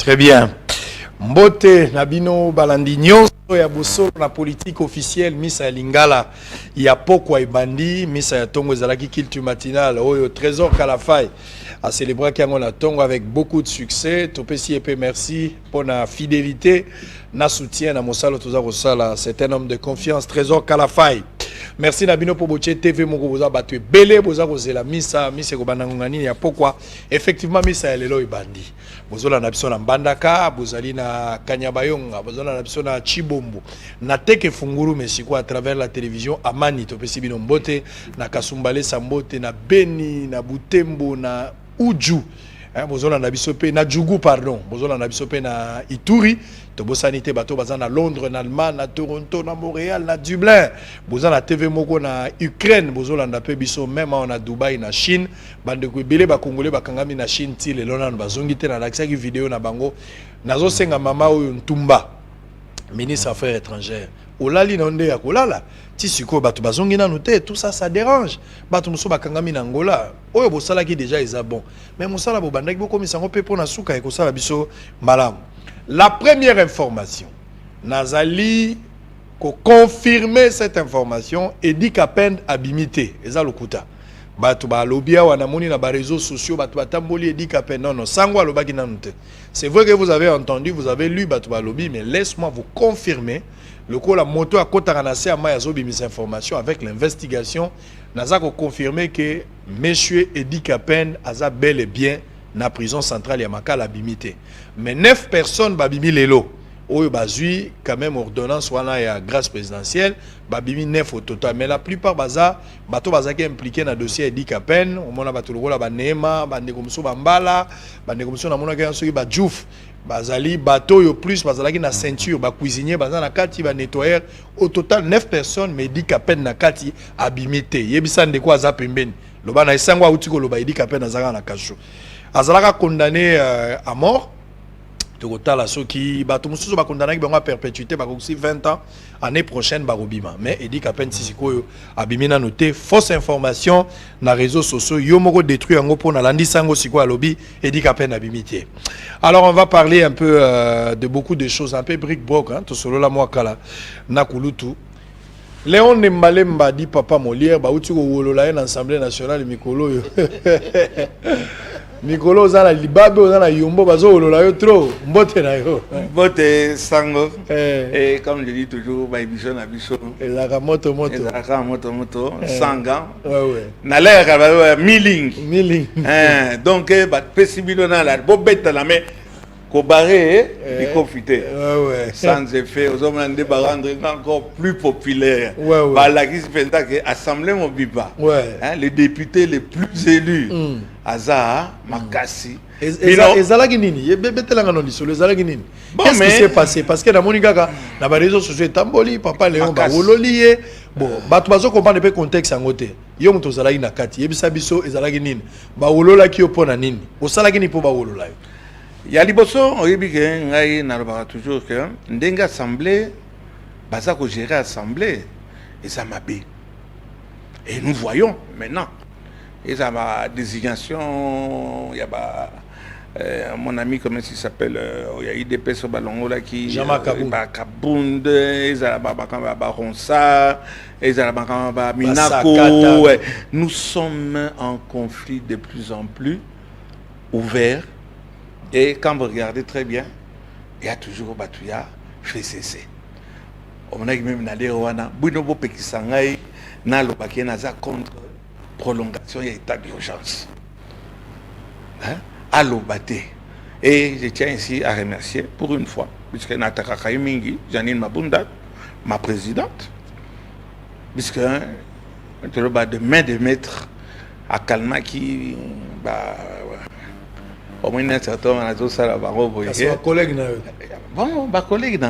Très bien. Mbote Nabino Balandinho ya bosolo na politique officielle Misa ya Lingala ya pokwa ebandi Misa ya Tongo ezalaki culture matinale oyo Trésor Kalafai a célébré Kiango na Tongo avec beaucoup de succès. Topesi epé merci pour la fidélité na soutien na mosalo toza kosala. C'est un homme de confiance, Trésor Kalafai. Merci Nabino pour Boche TV moko boza batwe belé boza kozela Misa ko banangani ya pokwa effectivement Misa ya lelo ebandi. Bozola na biso na Mbandaka, bozali na Kanyabayonga, bozola na biso na Chibombo. Na teke funguru mesiko à travers la télévision Amani topesi bino mbote na Kasumbale Sambote na Beni na Butembo na Uju. Bozola na biso pe na Djougou pardon, bozola na biso pe na Ituri, to bosanité bato baza na Londres, na Allemagne, na Toronto, na Montréal, na Dublin. Bozola na TV moko na Ukraine, bozola na pe biso même na Dubaï na Chine, bande ko belé ba congolais bakangami na Chine ti le lona bazongi te na laksaki vidéo na bango. Nazo senga mama oyo Ntumba, ministre affaires étrangères. Olali na onde ya kolala. Ti siko bato bazongi na noté, tout ça ça dérange. Bato muso bakangami na Angola. Oyo bosala ki déjà ils a bon. Mais mosala bo bandaki boko misango pe pona suka e kosala biso malamu. La première information, Nazali ko confirmer cette information et dit qu'à peine abimité. Eza lokuta. Bato ba lobia wana moni na ba réseaux sociaux bato batamboli et dit qu'à peine non sangwa lobaki na noté. C'est vrai que vous avez entendu, vous avez lu bato ba lobi, mais laisse-moi vous confirmer. Le coup la moto a kotaranase à Mayazobi mis information avec l'investigation. Nazako confirmé que monsieur Edi Kapen a bel et bien na prison centrale Yamaka la bimité. Mais 9 personnes babimi lelo. Oyo bazui quand même ordonnance wana ya grâce présidentielle babimi 9 au total. Mais la plupart baza bato bazaki impliqué na dossier Edi Kapen. On mona bato lokola ba Neema, bande komiso bambala, bande komiso na mona ka soki ba Djouf. Bazali bateau yo plus bazalaki na ceinture ba cuisinier bazana na kati ba nettoyer au total 9 personnes mais dit qu'à peine na kati abimité yebisa ndeko aza pembeni loba na esangwa uti ko loba dit qu'à peine azaka na kasho azalaka condamné à mort tokotala soki bato mususu ba condamné ki bango à perpétuité ba aussi 20 ans année prochaine ba robima mais dit qu'à peine sisiko abimina noté fausse information na réseaux sociaux yo moko détruit yango pona landi sango siko alobi dit qu'à peine abimité. Alors on va parler un peu de beaucoup de choses un peu bric-broc hein to solo la moi kala na kulutu Léon Nembalemba dit papa Molière ba uti ko wolola na Assemblée nationale mikolo yo Mikolo zana libabe zana yombo bazo wolola yo trop mbote na yo mbote sango et comme je dis toujours ba émission na biso et la moto sanga ouais na l'air ka milling donc ba pesibino na la bo beta la mais ko barré et confité sans effet aux hommes de rendre encore plus populaire ba la qui fait que assemblée mobiba les députés les plus élus Aza Makasi ezalaki nini betelanga non disolo ezalaki nini qu'est-ce qui s'est passé parce que na monikaka na ba réseaux sociaux tamboli papa Léon ba wololié bon bato bazo comprendre pe contexte ngote yo muto zalaki na kati yebisa biso ezalaki nini ba wololaki yo pona nini osalaki ni po ba wolola yo ya liboso oyebi ke ngai na lobaka toujours que ndenga assemblée baza ko gérer assemblée et ça m'a bé et nous voyons maintenant et ça ma désignation il y a mon ami comment il s'appelle il y a IDP sur Balongola qui Kabund et ça ba Ronsa et ça ba Minako nous sommes en conflit de plus en plus ouvert et quand vous regardez très bien il y a toujours Batuya fait cesser on a même na Leroana Bruno Bopekisangai na lobaki na za contre prolongation et état d'urgence. À l'Obaté. Et je tiens ici à remercier pour une fois, puisque Nataka Kaimingi, Janine Mabunda, ma présidente, puisque de main de maître à Kalma qui au moins un certain nombre de collègues bon, collègue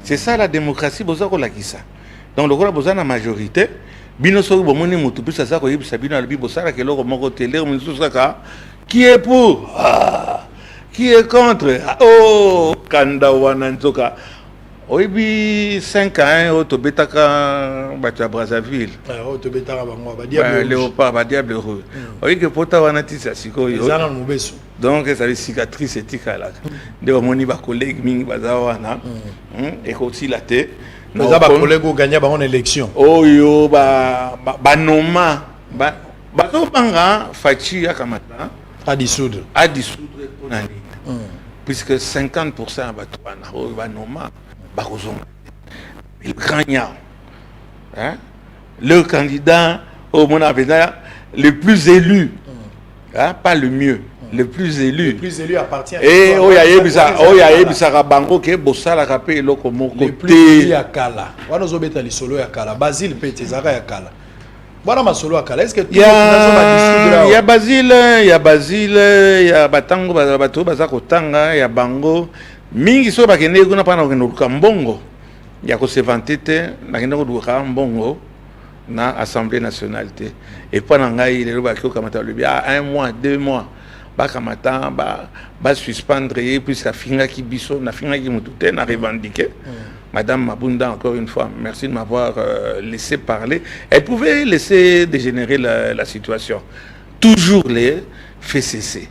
c'est ça la démocratie, donc le gros besoin de la majorité. Binoso bomoni mutu pisa ça ko yebisa bino albi bosara ke loko moko télé mutu saka qui est pour qui est contre oh kanda wana nzoka oyebi 5 ans au tobetaka bato ya Brazzaville oh to betaka bango ba léopard ba diable rouge oyebi pota wana tisa sikoyo ezana mubeso donc ça les cicatrices etikalaka nde omoni ba collègue mingi baza wana ekotila te nous avons collègue au gagné en élection oyo ba noma ba banga fachi ya kamata à dissoudre pour nani puisque 50% ba twana oyo ba noma ba kozonga il gagne hein le candidat au mon avenir le plus élu hein pas le mieux le plus élu appartient et oya yebisa bango ke bosala kapé eloko moko le plus ya kala wana zobeta lisolo ya kala Basile pete zaka ya kala bana masolo ya kala est-ce que ya Basile ya batango bato baza kotanga ya bango mingi so bakende kuna pana kokende mbongo ya ko se vanter te nakende ko mbongo na Assemblée nationale te et pendant ngai le ba kamata le bien 1 mois 2 mois bakamata ba suspendre puisque finga ki biso na finga ki mutute na revendiquer madame Mabunda encore une fois merci de m'avoir laissé parler. Elle pouvait laisser dégénérer la situation, toujours les fait cesser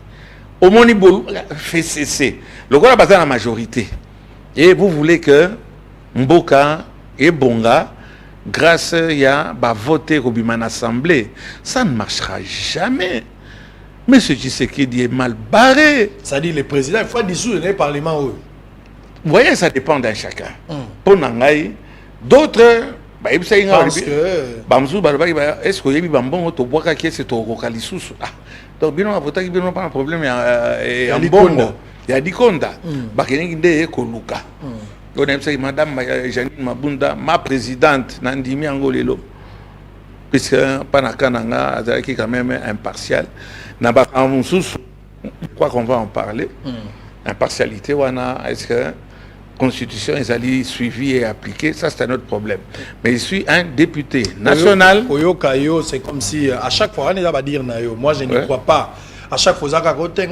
au monibol fait cesser le gars a la majorité et vous voulez que Mboka et Bonga grâce à voter au biman assemblée, ça ne marchera jamais. Mais ce Tshisekedi est mal barré. Ça dit le président, il faut dissoudre le parlement. Vous voyez, ça dépend d'un chacun. Pour Nangaï, d'autres, est-ce que donc bien on a voté qu'il n'y a pas de problème. Il y a Dikonda. On aime ça, madame Janine Mabunda, ma présidente, Nandimi Angolelo. Puisque Panakananga est quand même impartial. Je crois qu'on va en parler. Impartialité, est-ce que la Constitution est suivie et appliquée? Ça, c'est un autre problème. Mais je suis un député national. C'est comme si à chaque fois, on va dire moi, je n'y crois pas. À chaque fois, tout le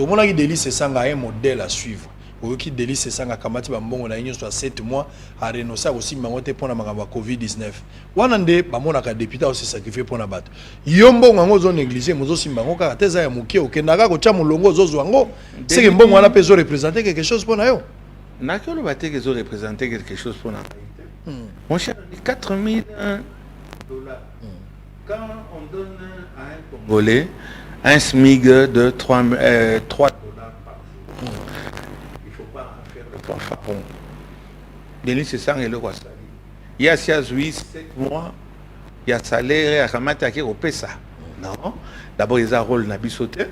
monde a dit c'est un modèle à suivre. Qui délice sanga kamati ba mbongo na inyo soit 7 mois à renoncer aussi mangote pour na mangaba COVID-19 wanande ba mona ka député aussi sacrifié pour na bato yombo ngo zo négliger mozo simbango ka teza ya mukie okendaka ko tia molongo zo zwango c'est que mbongo wana peso représenter quelque chose pour na yo na que le baté que zo représenter quelque chose pour na mon cher 4000 dollars quand on donne à un Congolais un SMIC de 3 $, il y a 7 mois, il y a salaire à Ramata qui est au PESA. Non, d'abord il a un rôle nabisoté,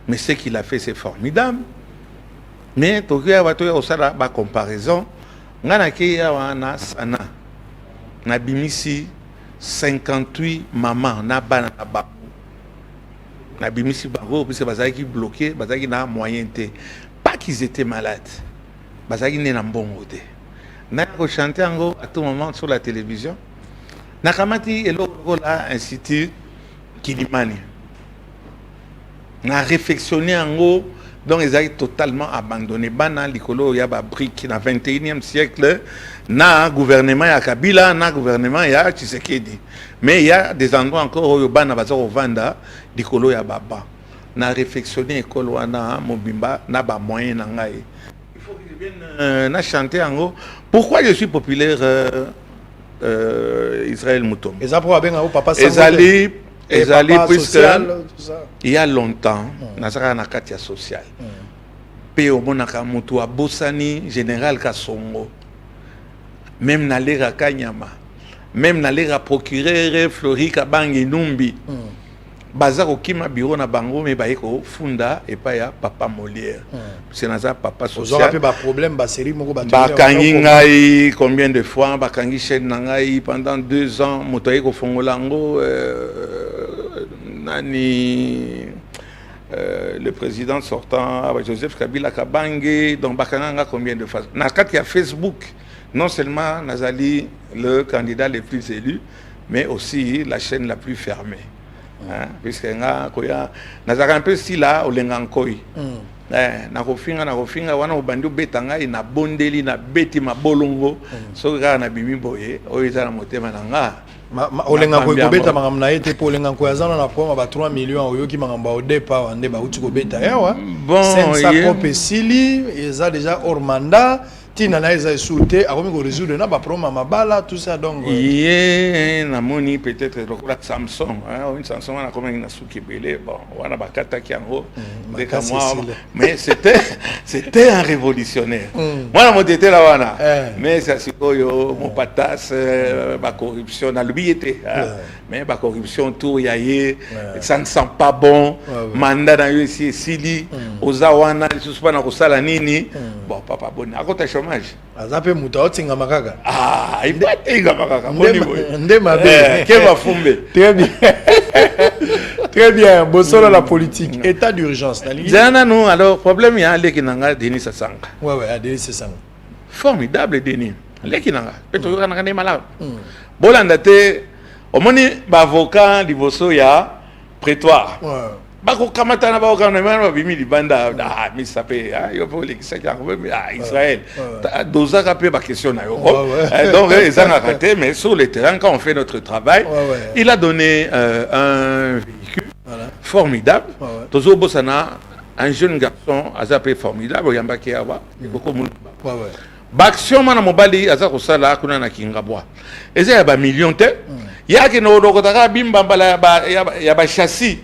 mais ce qu'il a fait c'est formidable. Mais pour qu'il y ait une comparaison, on a sana nabimisi 58 mamans na bana na ba nabimisi bango parce que bazaki bloqué, bazaki na moyenneté. Pas qu'ils étaient malades. Bazaki ne na mbongo te. Na ko chanter ango à tout moment sur la télévision. Nakamati eloko la institut Kilimani. Na réflexionné ango donc ils ont totalement abandonné bana likolo ya ba brique na 21e siècle na gouvernement ya Kabila na gouvernement ya Tshisekedi. Mais il y a des endroits encore où bana bazako vanda likolo ya baba. Na réflexionné école wana mobimba na ba moyen na ngai. Il faut que je vienne na chanter ango. Pourquoi je suis populaire Israël Moutom. Et ça pour abenga au papa Ezali puisque il y a longtemps nazaka na katia social. Pe o monaka mutu abosani général Kasongo. Même na lera Kanyama. Même na lera procureur Flori Kabangi Numbi. Bazar okima bureau na bango me baeko funda et pas ya papa Molière. C'est naza papa social. Vous avez pas problème ba série moko ba kangi ngai combien de fois ba kangi chaîne ngai pendant 2 ans motoye ko fongolango nani le président sortant Joseph Kabila Kabange donc bakanga combien de fois na kati ya Facebook non seulement nazali le candidat le plus élu mais aussi la chaîne la plus fermée. Hein, puisque nga koya nazaka un peu si là au lengankoi na kofinga wana obandi obeta ngai na bondeli na beti mabolongo soki kaka na bimi boye oyo eza na motema na nga olenga kobeta makambo na ye te mpo olenga koyazana na problème ba 3 millions oyoki makambo odepa wande bauti kobeta yawa sensa kope esili eza déjà hors mandat tina na eza esu te akomi korésoudre na baproblème mabala tout ça donc ye namoni peut-être lokola Samson une Samson wana akomi na suki ebele bon wana bakataki yango ndeka mwa mais c'était un révolutionnaire mwana motetela wana mais ça sikoyo mopatas bacorruption nalobi ye te mais bacorruption tour ya ye ça ne sent pas bon mandat na yo esi esili oza wana lisusu mpa na kosala nini bon papa boni akota chômage azape muta otinga makaka ibatinga makaka nde mabe ke bafumbe très bien très bien bosolo la politique état d'urgence jana non alors problème ya leki nanga Denis Sassanga ouais Denis Sassanga formidable Denis leki nanga peto yo kana ne malade bolanda te omoni ba avocat liboso ya prétoire bako kamata na bako kana mama bimi libanda mi sapé yo po le kisaka Israël doza kapé ba question na yo donc ils ont raté mais sur le terrain quand on fait notre travail il a donné un véhicule formidable tozo bosana un jeune garçon azapé formidable yambaki awa beaucoup baction mana mobali aza kosala kuna na Kingabwa eza ya ba million te yake no lokotaka bimba mbala ya ba châssis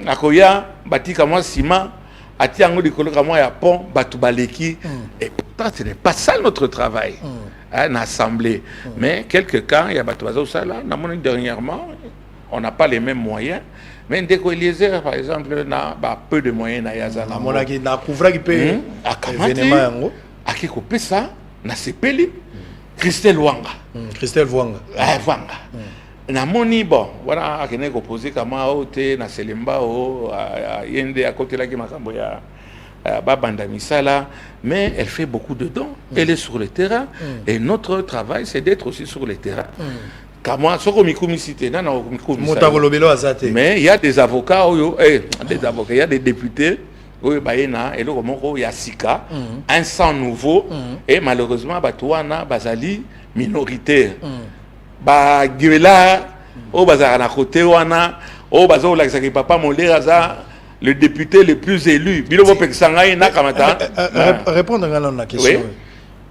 akoya batika moi ciment ati yango likoloka moi ya pont batu baleki et pourtant ce n'est pas ça notre travail en assemblée mais quelque cas il y a batu bazo sala na moni dernièrement on n'a pas les mêmes moyens mais Ndeko Eliezer par exemple na ba peu de moyens na yazana monaki na couvra qui peut événement yango akiko pesa na sepeli Christelle Wanga Wanga namoni bon voilà akene ko poser kama ote na selemba o yende à côté là qui makambo ya babanda misala mais elle fait beaucoup de dons elle est sur le terrain et notre travail c'est d'être aussi sur le terrain kama soko mikumisité na mais il y a des avocats des avocats il y a des députés oyo bayena eloko moko ya sika un sang nouveau et malheureusement batuana bazali minoritaire ba gela o bazara na côté wana o bazo la ki papa Moleraza le député le plus élu bilobo peksangai na kamata répondre ngana na question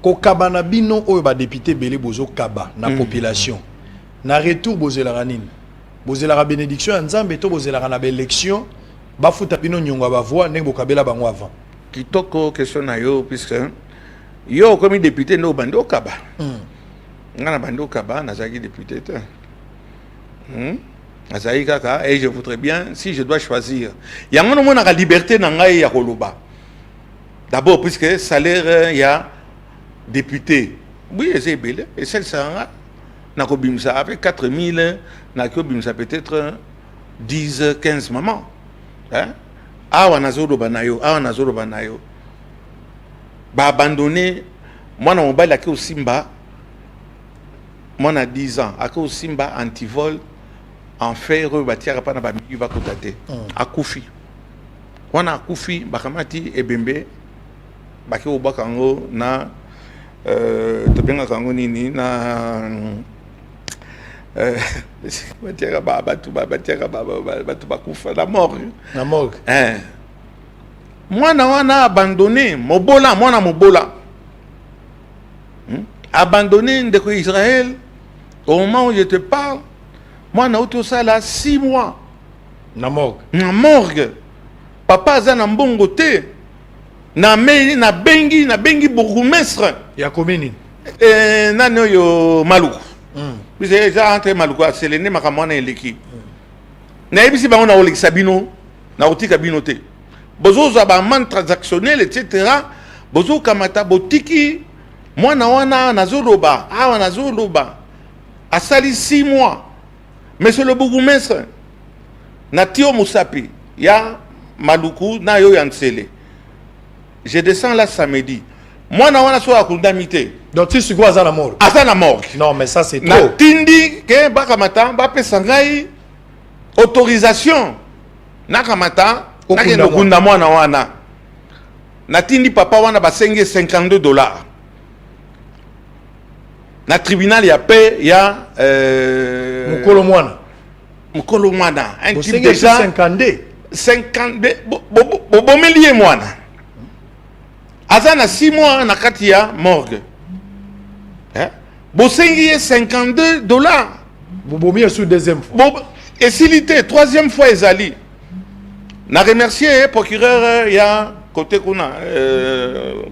ko kabana bino oyo ba député belé bozo kaba na population na retour bozela ranine bozela bénédiction nzambe to bozela na élection ba futa bino nyonga ba voix ndenge kabela bango avant kitoko question na yo puisque yo comme député no bando kaba ngana bando kaba nazaki député te nazaki kaka et je voudrais bien si je dois choisir yango no mona ka liberté na ngai ya koloba d'abord puisque salaire ya député oui c'est belé et celle ça na ko bimsa avec 4000 na ko bimsa peut-être 10 15 mamans awa nazolo banayo ba abandonner mwana mobali aki osimba mwana 10 ans aki osimba antivol en fer batiaka pa na bamiki bakota te akufi wana akufi bakamati ebembe baki obaka yango na tobengaka yango nini na batiaka batu bakufa na morgue mwana wana abandonné mobola mwana mobola abandonné Ndeko Israël au moment où je te parle mwana auto sala 6 mois na morgue papa aza na mbongo te na meli na bengi bourgmestre ya commune nani oyo Maluku puis eza entre Maluku aselene makamwana eleki na yebisi bango na olekisa bino na otika bino te bozoza ba man transactionnel etc bozo kamata botiki mwana wana nazoloba awa nazoloba asali 6 mois monsieur le bourgmestre na tio Musapi ya Maluku na yo yansele je descends là samedi mwana wana so akundamite donc tu suis quoi à la mort non mais ça c'est trop na tindi ke bakamata ba pesa ngai autorisation nakamata nakende kunda mwana wana natindi papa wana basenge $52. Na tribunal ya paix ya mukolo mwana un type déjà déjà 52 bomeli ye mwana aza na 6 mois na kati ya morgue bosengi ye $52 bobomi sur deuxième fois esilité troisième fois ezali na remercier procureur ya côté kuna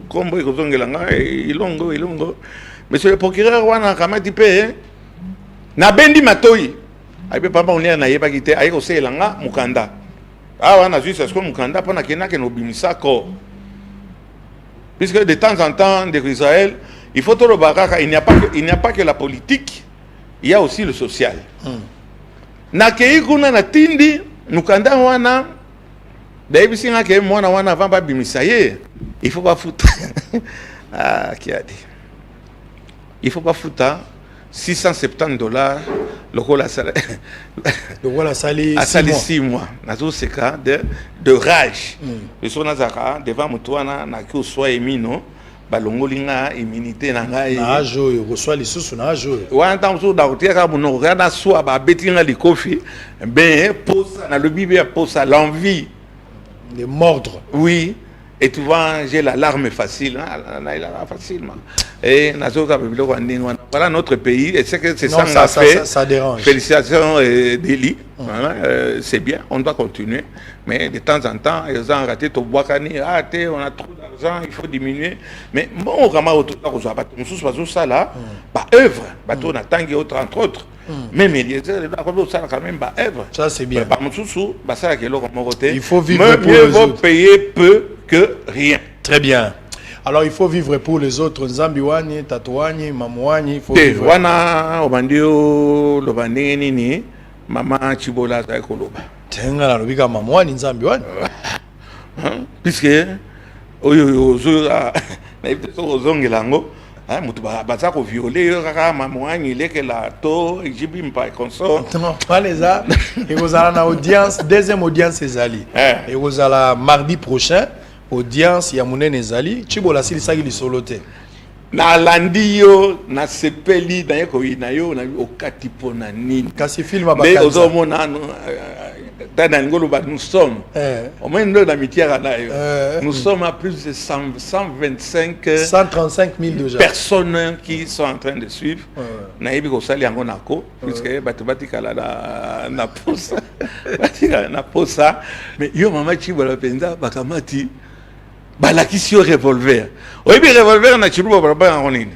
kombo ekozongela nga ilongo monsieur le procureur wana kamati pe na bendi matoi aibe papa on na yeba kite ayi ko selanga mukanda awa na justice ko mukanda pona kenake no bimisa ko puisque de temps en temps de Israël il faut tout le baraka il n'y a pas que la politique il y a aussi le social na kei kuna na tindi mukanda wana David singa ke mwana wana avant ba bimisa ye il faut pas foutre ah qui a dit il faut pas foutre $670 le rôle à salaire à sali 6 mois nazo seka de rage le sona zaka devant mutwana na ki oswa emino balongolinga immunité na ngai na joyo oswa lisusu na joyo wa ntamso da kotiaka muno kana swa ba betinga likofi ben posa na le bible posa l'envie de mordre oui. Et tu vois, j'ai l'alarme facile, facilement. Et voilà notre pays, et c'est que c'est ça qu'on a fait. Ça dérange. Félicitations, Déli. C'est bien, on doit continuer. Mais de temps en temps, ils ont raté ton boakani, on a trop d'argent, il faut diminuer. Mais bon, on a ça là, œuvre, on a tangué entre autres. Même quand même œuvre. Ça c'est bien. Il faut vivre pour les autres. Payer peu que rien. Très bien. Alors il faut vivre pour les autres. Nzambi wani, tatouani, mamouani, il faut vivre. Wana obandio lobandenge nini mama Chibola za koloba. Tenga na lobika mamouani nzambi wani. Puisque oyo ozura na ibito ozongelango mutu baza ko violer kaka mamouani leke la to jibi mpa consort. Non, pas les a. Et vous allez na audience, deuxième audience ezali. Et vous allez mardi prochain. Audience ya munene ezali Chibola sili saki li solote na landio na sepeli na yeko inayo na okati pona nini kasi film ba mais ozomona tana ngolo ba nous sommes au moins dans la mitière nous sommes à plus de 135 000 déjà personnes qui sont en train de suivre na yebi ko sali yango nako puisque batibati kala na posa batika na posa mais yo mama Chibola penza bakamati balakisi yo revolver oyebi revolver na chiluba baraba en nini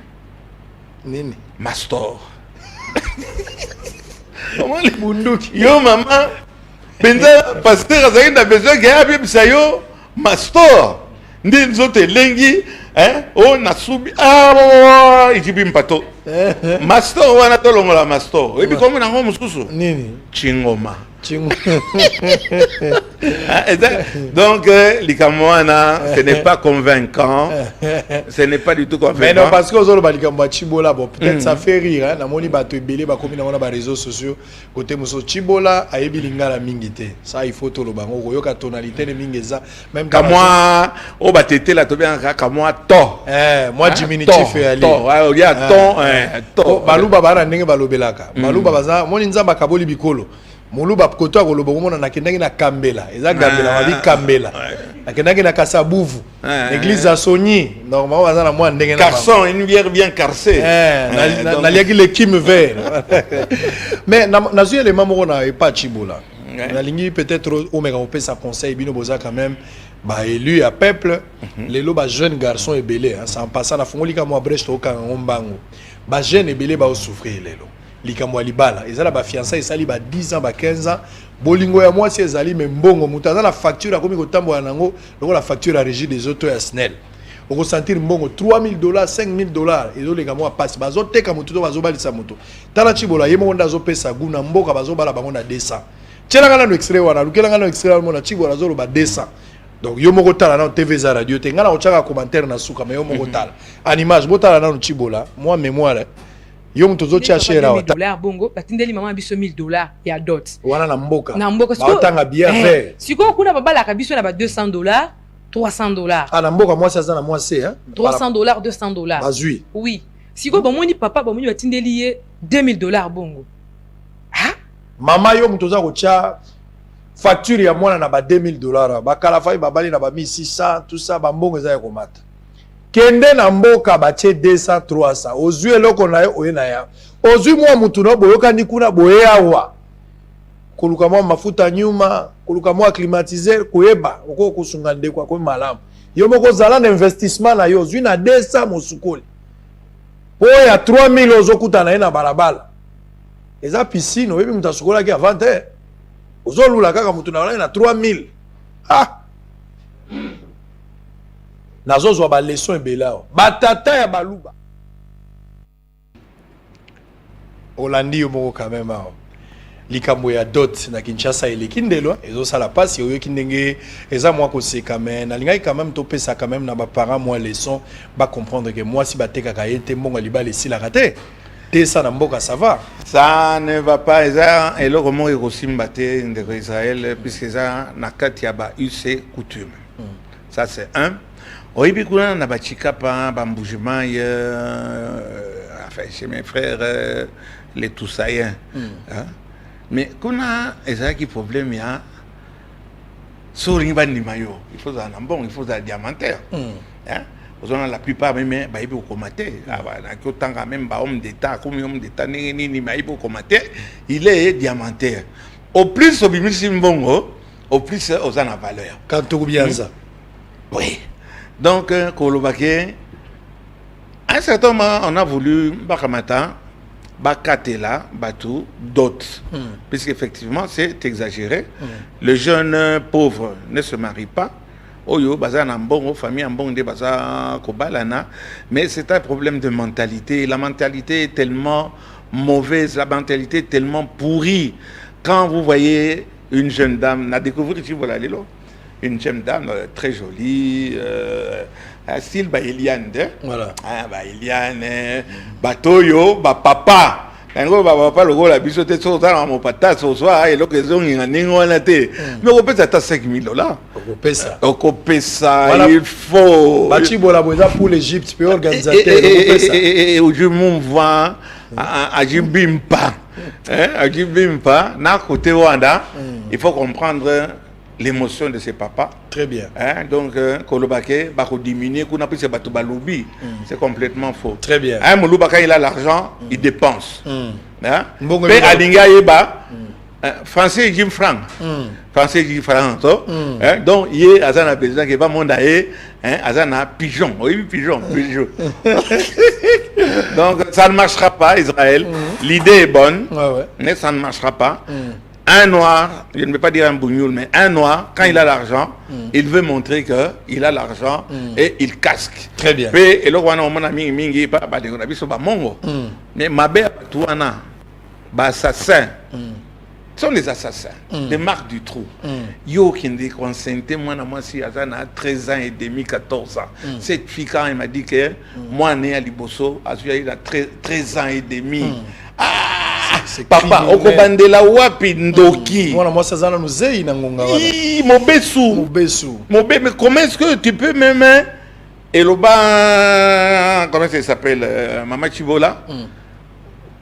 nini mastor comment les bunduki yo mama penza pasteur azaki na besoin que abibisa yo mastor ndi nzote lengi o nasubi ijibi mpato mastor wana tolongola mastor oyebi komo nango mususu nini chingoma donc Likamwana, ce n'est pas convaincant, ce n'est pas du tout convaincant. Mais non, parce que aux autres Likamwa Chibola, bon, peut-être ça fait rire, hein. Namoni bato ebele ba komi na wana ba réseaux sociaux, côté muso Chibola ayebi lingala mingité. Ça il faut to lo bango yoka tonalité de mingeza, même comme moi o batete la to bien ka moi to. Moi diminutif ali. To, il y a to. Baluba bara ndenge balobelaka. Baluba baza moni nzamba kaboli bikolo. Muluba koto akoloba komona nakendaki na Kambela eza Gambela wabi Kambela nakendaki na Kasabuvu l'église à Sony normalement baza na moi ndenge na garçon une bière bien carsée na liaki le kim vert mais na zuye le mamoko na pas Chibola na lingi peut-être au mega on peut sa conseil bino boza quand même ba élu à peuple les lo ba jeune garçon ebelé ça en passant na fongoli ka moi brèche to ka ngombango ba jeune ebelé ba souffrir lelo likambo libala ezala ba fiançailles esali ba 10 ans ba 15 ans bolingo ya mwasi ezali me mbongo mutu na facture akomi kotambola nango loko la facture à régie des autos ya SNEL oko sentir mbongo $3,000 $5,000 ezo leka mwa passe bazo teka mutu to bazo balisa mutu tala Chibola yemo nda zo pesa guna mboka bazo bala bango na 200 tshela ngana no extrait wana lukela ngana no extrait mona Chibola zo lo ba 200 donc yo moko tala na TV za radio te ngana ochaka commentaire na suka me yo moko tala en image botala na no Chibola moi mémoire yo mtozo cha shera wata $1,000 bongo batindeli mama biso $1,000 ya dot wana na mboka siko batanga bien vert siko kuna babala ka biso na ba $200 $300. Ah, namboka moi ça na moi c'est hein. $300, $200. Bazui. Oui. Si vous avez papa, vous avez $2,000 bongo. Ah? Maman yo mutoza kocha facture ya mwana na ba $2,000. Ba kala fai babali na ba 1,600 tout ça ba mbongo za ko mata. Kende na mboka bache 200 300. Ozui eloko na yo oyena ya. Ozui mwa mutu no boyoka ni kuna boye awa. Kuluka mwa mafuta nyuma, kuluka mwa climatiser koyeba oko kusunga ndeko kwa malamu. Yo moko zala na investissement na yo ozui na 200 mosukoli. Oya 3,000 ozokuta na ye na balabala. Eza piscine oyebi mutu asukolaki avant te. Ozolula kaka mutu na na 3,000. Ah. Nazozwa ba leçon ebelao. Batata ya baluba. Olandi yo moko quand même. Likambo ya dot na Kinshasa eleki ndelo ezosala pasi oyoki ndenge eza mwa koseka mais nalingai quand même topesa quand même na ba parents moi leçon ba comprendre que moi si batekaka yete mbongo libala esila raté te ça na mboka ça va. Ça ne va pas eza eloko moko ekosimba te ndeko Israël puisque eza na kati ya ba UC coutume. Ça c'est un. Oyibi kuna na ba chikapa ba mbujima enfin chez mes frères les Toussaïens. Hein? Mais kuna ezaki problème ya soringa mayo il faut un bon il faut un diamantaire hein ozona la plupart même ba ibi komater na kotanga même ba homme d'état comme homme d'état ni maibo komater il est diamantaire au plus obimisi mbongo au plus ozana valeur Quand tout bien ça. oui donc kolobake à un certain moment on a voulu bakamata bakatela batou d'autres puisqu'effectivement c'est exagéré. Le jeune pauvre ne se marie pas oyo baza na mbongo famille mbongo de baza kobalana mais c'est un problème de mentalité. La mentalité est tellement mauvaise, la mentalité est tellement pourrie. Quand vous voyez une jeune dame n'a découvert ici voilà lelo une jeune dame très jolie style ba Eliane Voilà. Ah ba Eliane batoyo ba papa ngo ba papa logo la biso te so ta mo pata so so et lo que zongi ningo na te mais on peut ta $5,000 okopesa Voilà. il faut Bachi bola boza pour l'Égypte puis organisateur okopesa. et je m'en vois à Jimbimpa à Jimbimpa na côté Rwanda il faut comprendre l'émotion de ses papas. Très bien. Hein? Donc, Kolobake, Bako diminuer, qu'on appelle Bato Balobi. C'est complètement faux. Très bien. Hein, Moulouba, quand il a l'argent, il dépense. Hein? Mbongo Mais mbongo. Adinga Yeba, français, Jim Frank. Français, Jim Frank. Hein? Donc, il y a un président qui va monter, hein, un pigeon. Oui, pigeon. Donc, ça ne marchera pas, Israël. L'idée est bonne, Ouais. mais ça ne marchera pas. Un noir, je ne vais pas dire un bougnoul, mais un noir, quand il a l'argent, il veut montrer qu'il a l'argent et il casque. Très bien. Et le roi, on a mis mingi, mongo. Mais ma belle, toi, assassins. Ce sont des assassins, des marques du trou. Yo qui ne consentait, moi, si Azana 13 ans et demi, 14 ans. Cette fille, quand elle m'a dit que moi, né à Liboso, il a 13 ans et demi. C'est Papa, okobandela wapi ndoki. Voilà, moi ça zana nous zei na ngonga wana. Mobesu. Mobesu. Mais comment est-ce que tu peux même et le bas comment ça s'appelle Mama Chibola?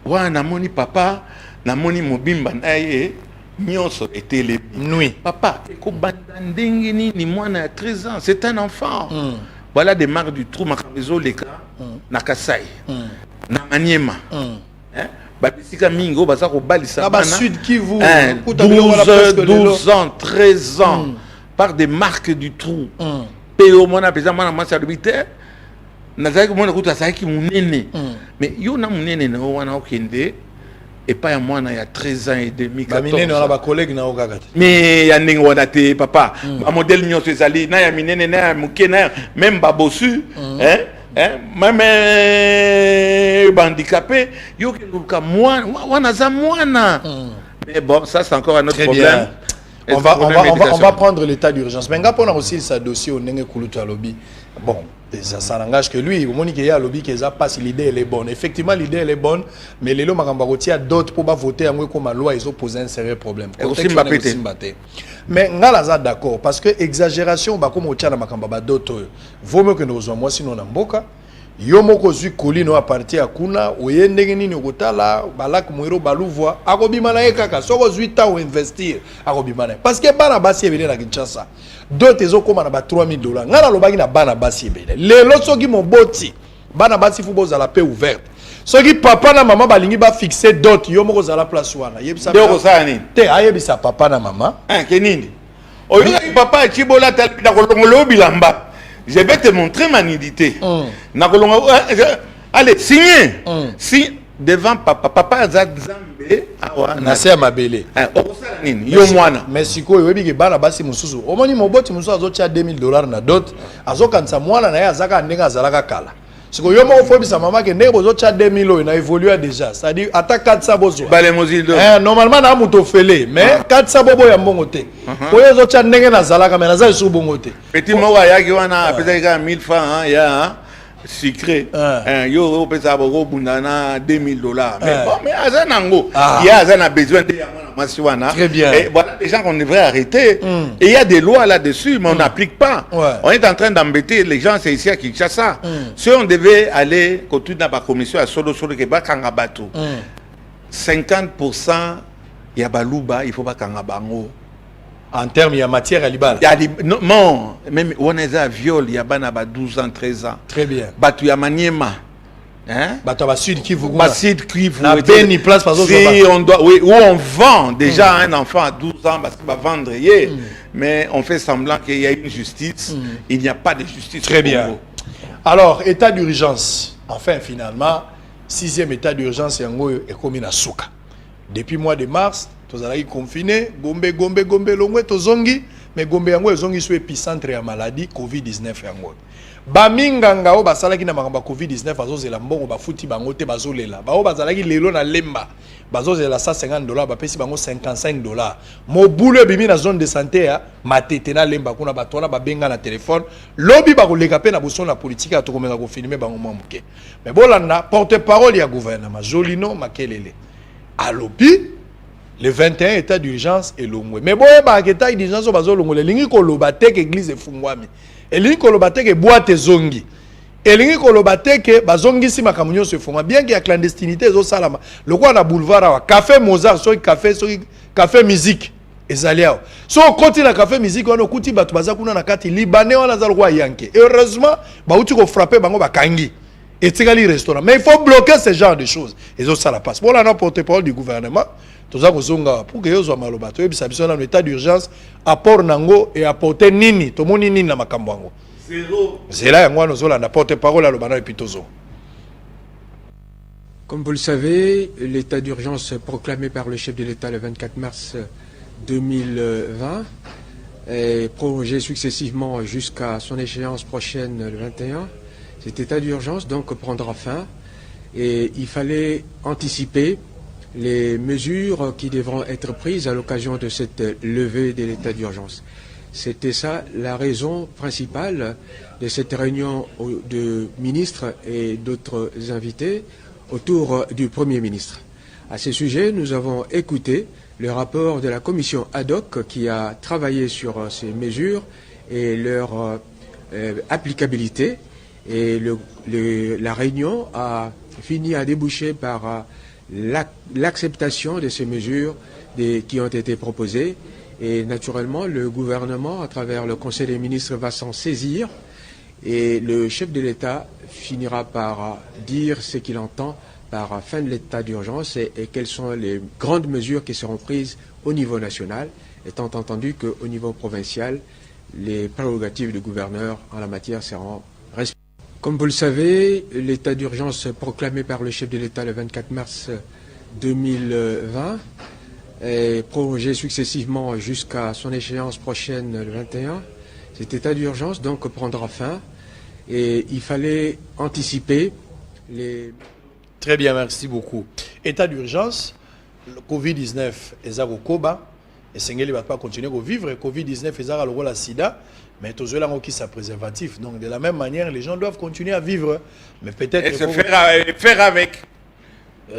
Wa na moni papa, na moni mobimba naye nyonso était les Nuit. papa, ekobanda ndenge ni mwana à 13 ans, c'est un enfant. Voilà des marques du trou makabezo leka na Kasai. Na Maniema. Hein? Babisika mingo baza ko balisa bana sud Kivu 12 ans 13 ans par des marques du trou peo mona pesa mwana masa habité nazaki mona kuta saki munene mais yo na munene na wana okende et pas mwana ya 13 ans et demi 14 minene wana ba collègue na okakata mais ya ndenge wana te papa ba modèle nyonso ezali na ya minene na ya muke na même babosu hein. Même handicapé, mais bon, ça c'est encore un autre problème. On va prendre l'état d'urgence. Mais on a aussi sa dossier au Nenge Koulouta Lobby. Bon, ça n'engage que lui. Au moment qu'il y a un lobby qui a passé, l'idée elle est bonne. Effectivement, l'idée elle est bonne, mais les lois Marambagoti a d'autres pour voter en comme la loi, ils ont posé un sérieux problème. Mais on a d'accord parce que exagération, comme au Tchad, d'autres, vaut mieux que nous moi sinon on boka. Yomoko zui kolino a parti à kuna oyendenge nini okotala balak mwiro baluvwa akobimana ye kaka soko zui ta ou investir akobimana parce que bana basi ebele na Kinshasa d'autres ezokoma na ba $3000 ngana lobaki na bana basi ebele lelo soki moboti bana basi fu bozala pe ouverte soki papa na mama balingi ba fixer dot yomoko zala place wana yebisa Doko sa nini te ayebisa papa na mama ke nini oyo papa chibola talpita kolongolo bilamba. Je vais te montrer ma nudité. Allez, signez. Si devant papa, papa Azadzambe, Nasser Mabele. Mais si quoi, oui, que bana basi mususu. Au moins, mon bot, mususu azotia $2000 na dot. Azokansa mwana na ya azaka nenga azalaka kala. Si quoi, yoma ofobi sa maman que nebo zotia $2000 na évolué déjà. C'est-à-dire attaque 400 bozo. Normalement na muto fele, mais 400 bobo ya mbongote. Oyo zotia nenga na zalaka mais na za su bongote. Petit mowa ya ki wana peut-être 1000 francs ya secret. Yo pesa bogo bundana $2000. Mais bon, mais azanango, il y a azana besoin de très bien. Et voilà des gens qu'on devrait arrêter. Et il y a des lois là-dessus, mais on n'applique pas. On est en train d'embêter les gens, c'est ici à Kinshasa. Si on devait aller, quand tu n'as pas commission à Solo Solo Keba Kangabato, 50% il y a Balouba, il faut pas Kangabango. En termes, il y a matière à l'ibal. Non, même on est à viol, il y a 12 ans, 13 ans. Très bien. Batu ya Maniema. Hein? Batu ya Sud Kivu. Sud Kivu. Beni place par si on doit, oui, où on vend déjà un enfant à 12 ans parce qu'il va vendre hier. Mais on fait semblant qu'il y a une justice. Il n'y a pas de justice. Très bien. Alors, état d'urgence. Enfin, finalement, 6e état d'urgence est commis à Souka. Depuis le mois de mars, tous allons confinés, Gombe, Longwe, Tozongi, mais Gombe yango zongi sur épicentre ya maladie Covid-19 yango. Baminganga o basalaki na makamba Covid-19 bazozela mbongo bafuti bango te bazolela. Ba o bazalaki lelo na lemba. Bazozela $150 bapesi bango $55. Mobulu bimi na zone de santé ya matete na lemba kuna batona babenga na téléphone. Lobi ba koleka pe na boson na politique ya tokomenga ko filmer bango mamuke. Mais bolanda porte-parole ya gouvernement Jolino Makelele. Alobi le 21 état d'urgence et longwe. Mais bon, état d'urgence au bazo longwe. Lingi kolobate que église efungwami. Et lingi kolobate que boîte zongi. Et lingi kolobate que bazongi si makamunyo se fungwa. Bien qu'il y a clandestinité zo salama. Le quoi na boulevard awa café Mozart, so café musique. Ezaliao. So koti na café musique wana kuti batu baza kuna na kati libanais wana za roi yanke. Et heureusement, ba uti ko frapper bango bakangi. Et tigali restaurant. Mais il faut bloquer ce genre de choses. Et ça la passe. Bon là non porte-parole du gouvernement. Pour que yo maloba to ebisa biso na état d'urgence apport nango et apporter nini to moni nini na makambo yango zéro yango no zola na porte-parole à lobana epitozo. Comme vous le savez, l'état d'urgence proclamé par le chef de l'État le 24 mars 2020 est prolongé successivement jusqu'à son échéance prochaine le 21. Cet état d'urgence donc prendra fin et il fallait anticiper les mesures qui devront être prises à l'occasion de cette levée de l'état d'urgence. C'était ça la raison principale de cette réunion de ministres et d'autres invités autour du Premier ministre. À ce sujet, nous avons écouté le rapport de la commission ad hoc qui a travaillé sur ces mesures et leur applicabilité. Et la réunion a fini à déboucher par l'acceptation de ces mesures qui ont été proposées. Et naturellement, le gouvernement, à travers le Conseil des ministres, va s'en saisir. Et le chef de l'État finira par dire ce qu'il entend par fin de l'état d'urgence et quelles sont les grandes mesures qui seront prises au niveau national, étant entendu qu'au niveau provincial, les prérogatives du gouverneur en la matière seront respectées. Comme vous le savez, l'état d'urgence proclamé par le chef de l'État le 24 mars 2020 est prolongé successivement jusqu'à son échéance prochaine le 21. Cet état d'urgence donc prendra fin et il fallait anticiper les... Très bien, merci beaucoup. État d'urgence, le Covid-19 est à Koba. et sengeli va pas continuer à vivre. Covid-19 faisant le rôle à sida, mais tous ceux qui sont préservatifs. Donc de la même manière, les gens doivent continuer à vivre, mais peut-être et se faire avec.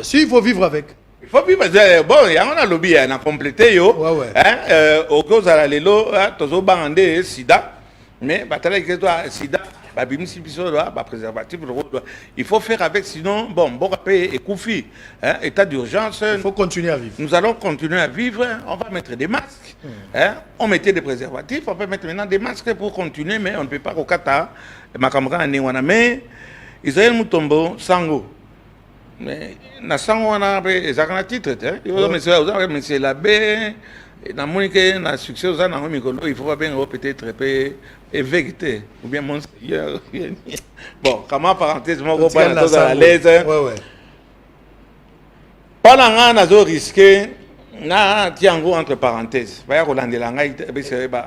Si, il faut vivre avec. Il faut vivre. Bon, il y a un lobby, on a complété yo. Ouais. Hein, au cause à la lelo, tous au bandé sida, mais bataille que toi sida. Préservatif, il faut faire avec, sinon, bon, et Koufi, hein, état d'urgence. Il faut continuer à vivre. Nous allons continuer à vivre, on va mettre des masques. Hein, on mettait des préservatifs, on peut mettre maintenant des masques pour continuer, mais on ne peut pas au Kata. Mais Israël Moutombo, Sango. Mais na Sango, on a un titre. Monsieur l'abbé. Dans mon cas, na succès aux ans, il faut pas bien peut-être éviter ou bien mon bon, comment parenthèse, moi je suis à l'aise. Ouais. Pendant un an, risqué, na tiango entre parenthèses. Vaya Rolande Langai,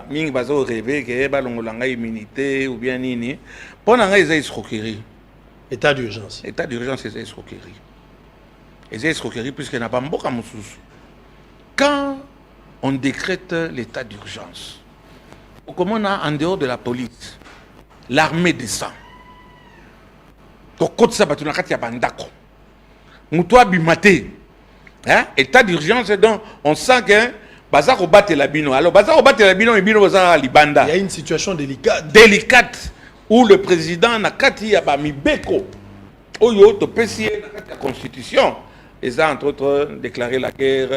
mingi bazo rêver que ba longo immunité ou bien nini. Pendant un ils escroquerie. État d'urgence. État d'urgence, c'est escroquerie. Et escroquerie puisque n'a pas mboka mususu. Quand on décrète l'état d'urgence. Comme on a en dehors de la police, l'armée descend. Donc, ça va tout bandako. Moutoua bimate. État d'urgence, donc on sent que Bazar battre la bino. Alors, Bazar battre la bino, et bino Bazar libanda. Il y a une situation délicate. Délicate, où le président n'a qu'à dire Beko. Oyo, to pesi la constitution. Ils ont entre autres déclaré la guerre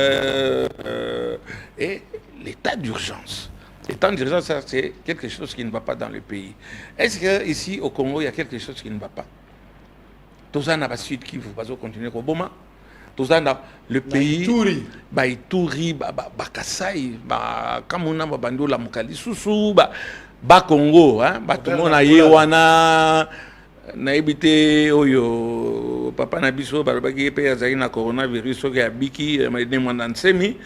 et l'état d'urgence. L'état d'urgence, c'est quelque chose qui ne va pas dans le pays. Est-ce qu'ici au Congo, il y a quelque chose qui ne va pas? Tous les gens sud qui vont continuer au Boma. Tous le pays. Ituri, Kasai, Kamuna, Bando, la Mukali, Soussou, Congo, tout le monde a Yewana. Naibité oyo papa na biso balobaki pe azali na coronavirus soki abiki semi.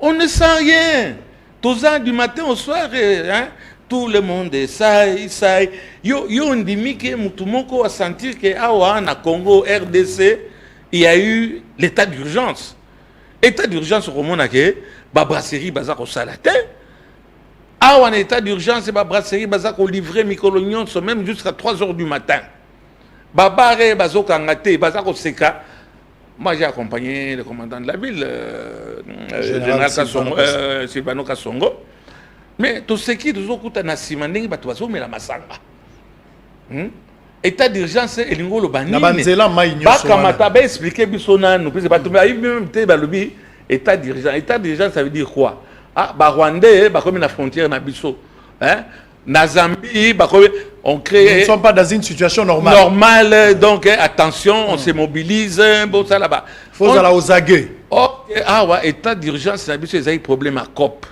On ne sent rien. Tous ans du matin au soir, hein, tout le monde est ça. Yo on dit que mutumoko a sentir que awa na Congo RDC il y a eu l'état d'urgence. État d'urgence au monde que ba brasserie baza ko salate. Awa en état d'urgence ba brasserie baza ko livrer micro-oignons même jusqu'à 3 h du matin. Babare bazoka ngate bazako seka. Moi j'ai accompagné le commandant de la ville général Silvano Kasongo. Mais tout ce qui nous okuta na simandingi batu bazomela masanga. État d'urgence elingo lo bani. Na banzela mai nyoso. Ba kamata ba expliquer bisona nous puis batu ba même te balobi état d'urgence. État d'urgence ça veut dire quoi? Ah ba Rwandais ba comme na frontière na biso. Hein? Na Zambie, on crée. Nous ne sommes pas dans une situation normale. Normale, donc attention, on se mobilise. Bon, ça là-bas. Il faut aller aux aguets. Ah ouais, état d'urgence, c'est un problème à COP.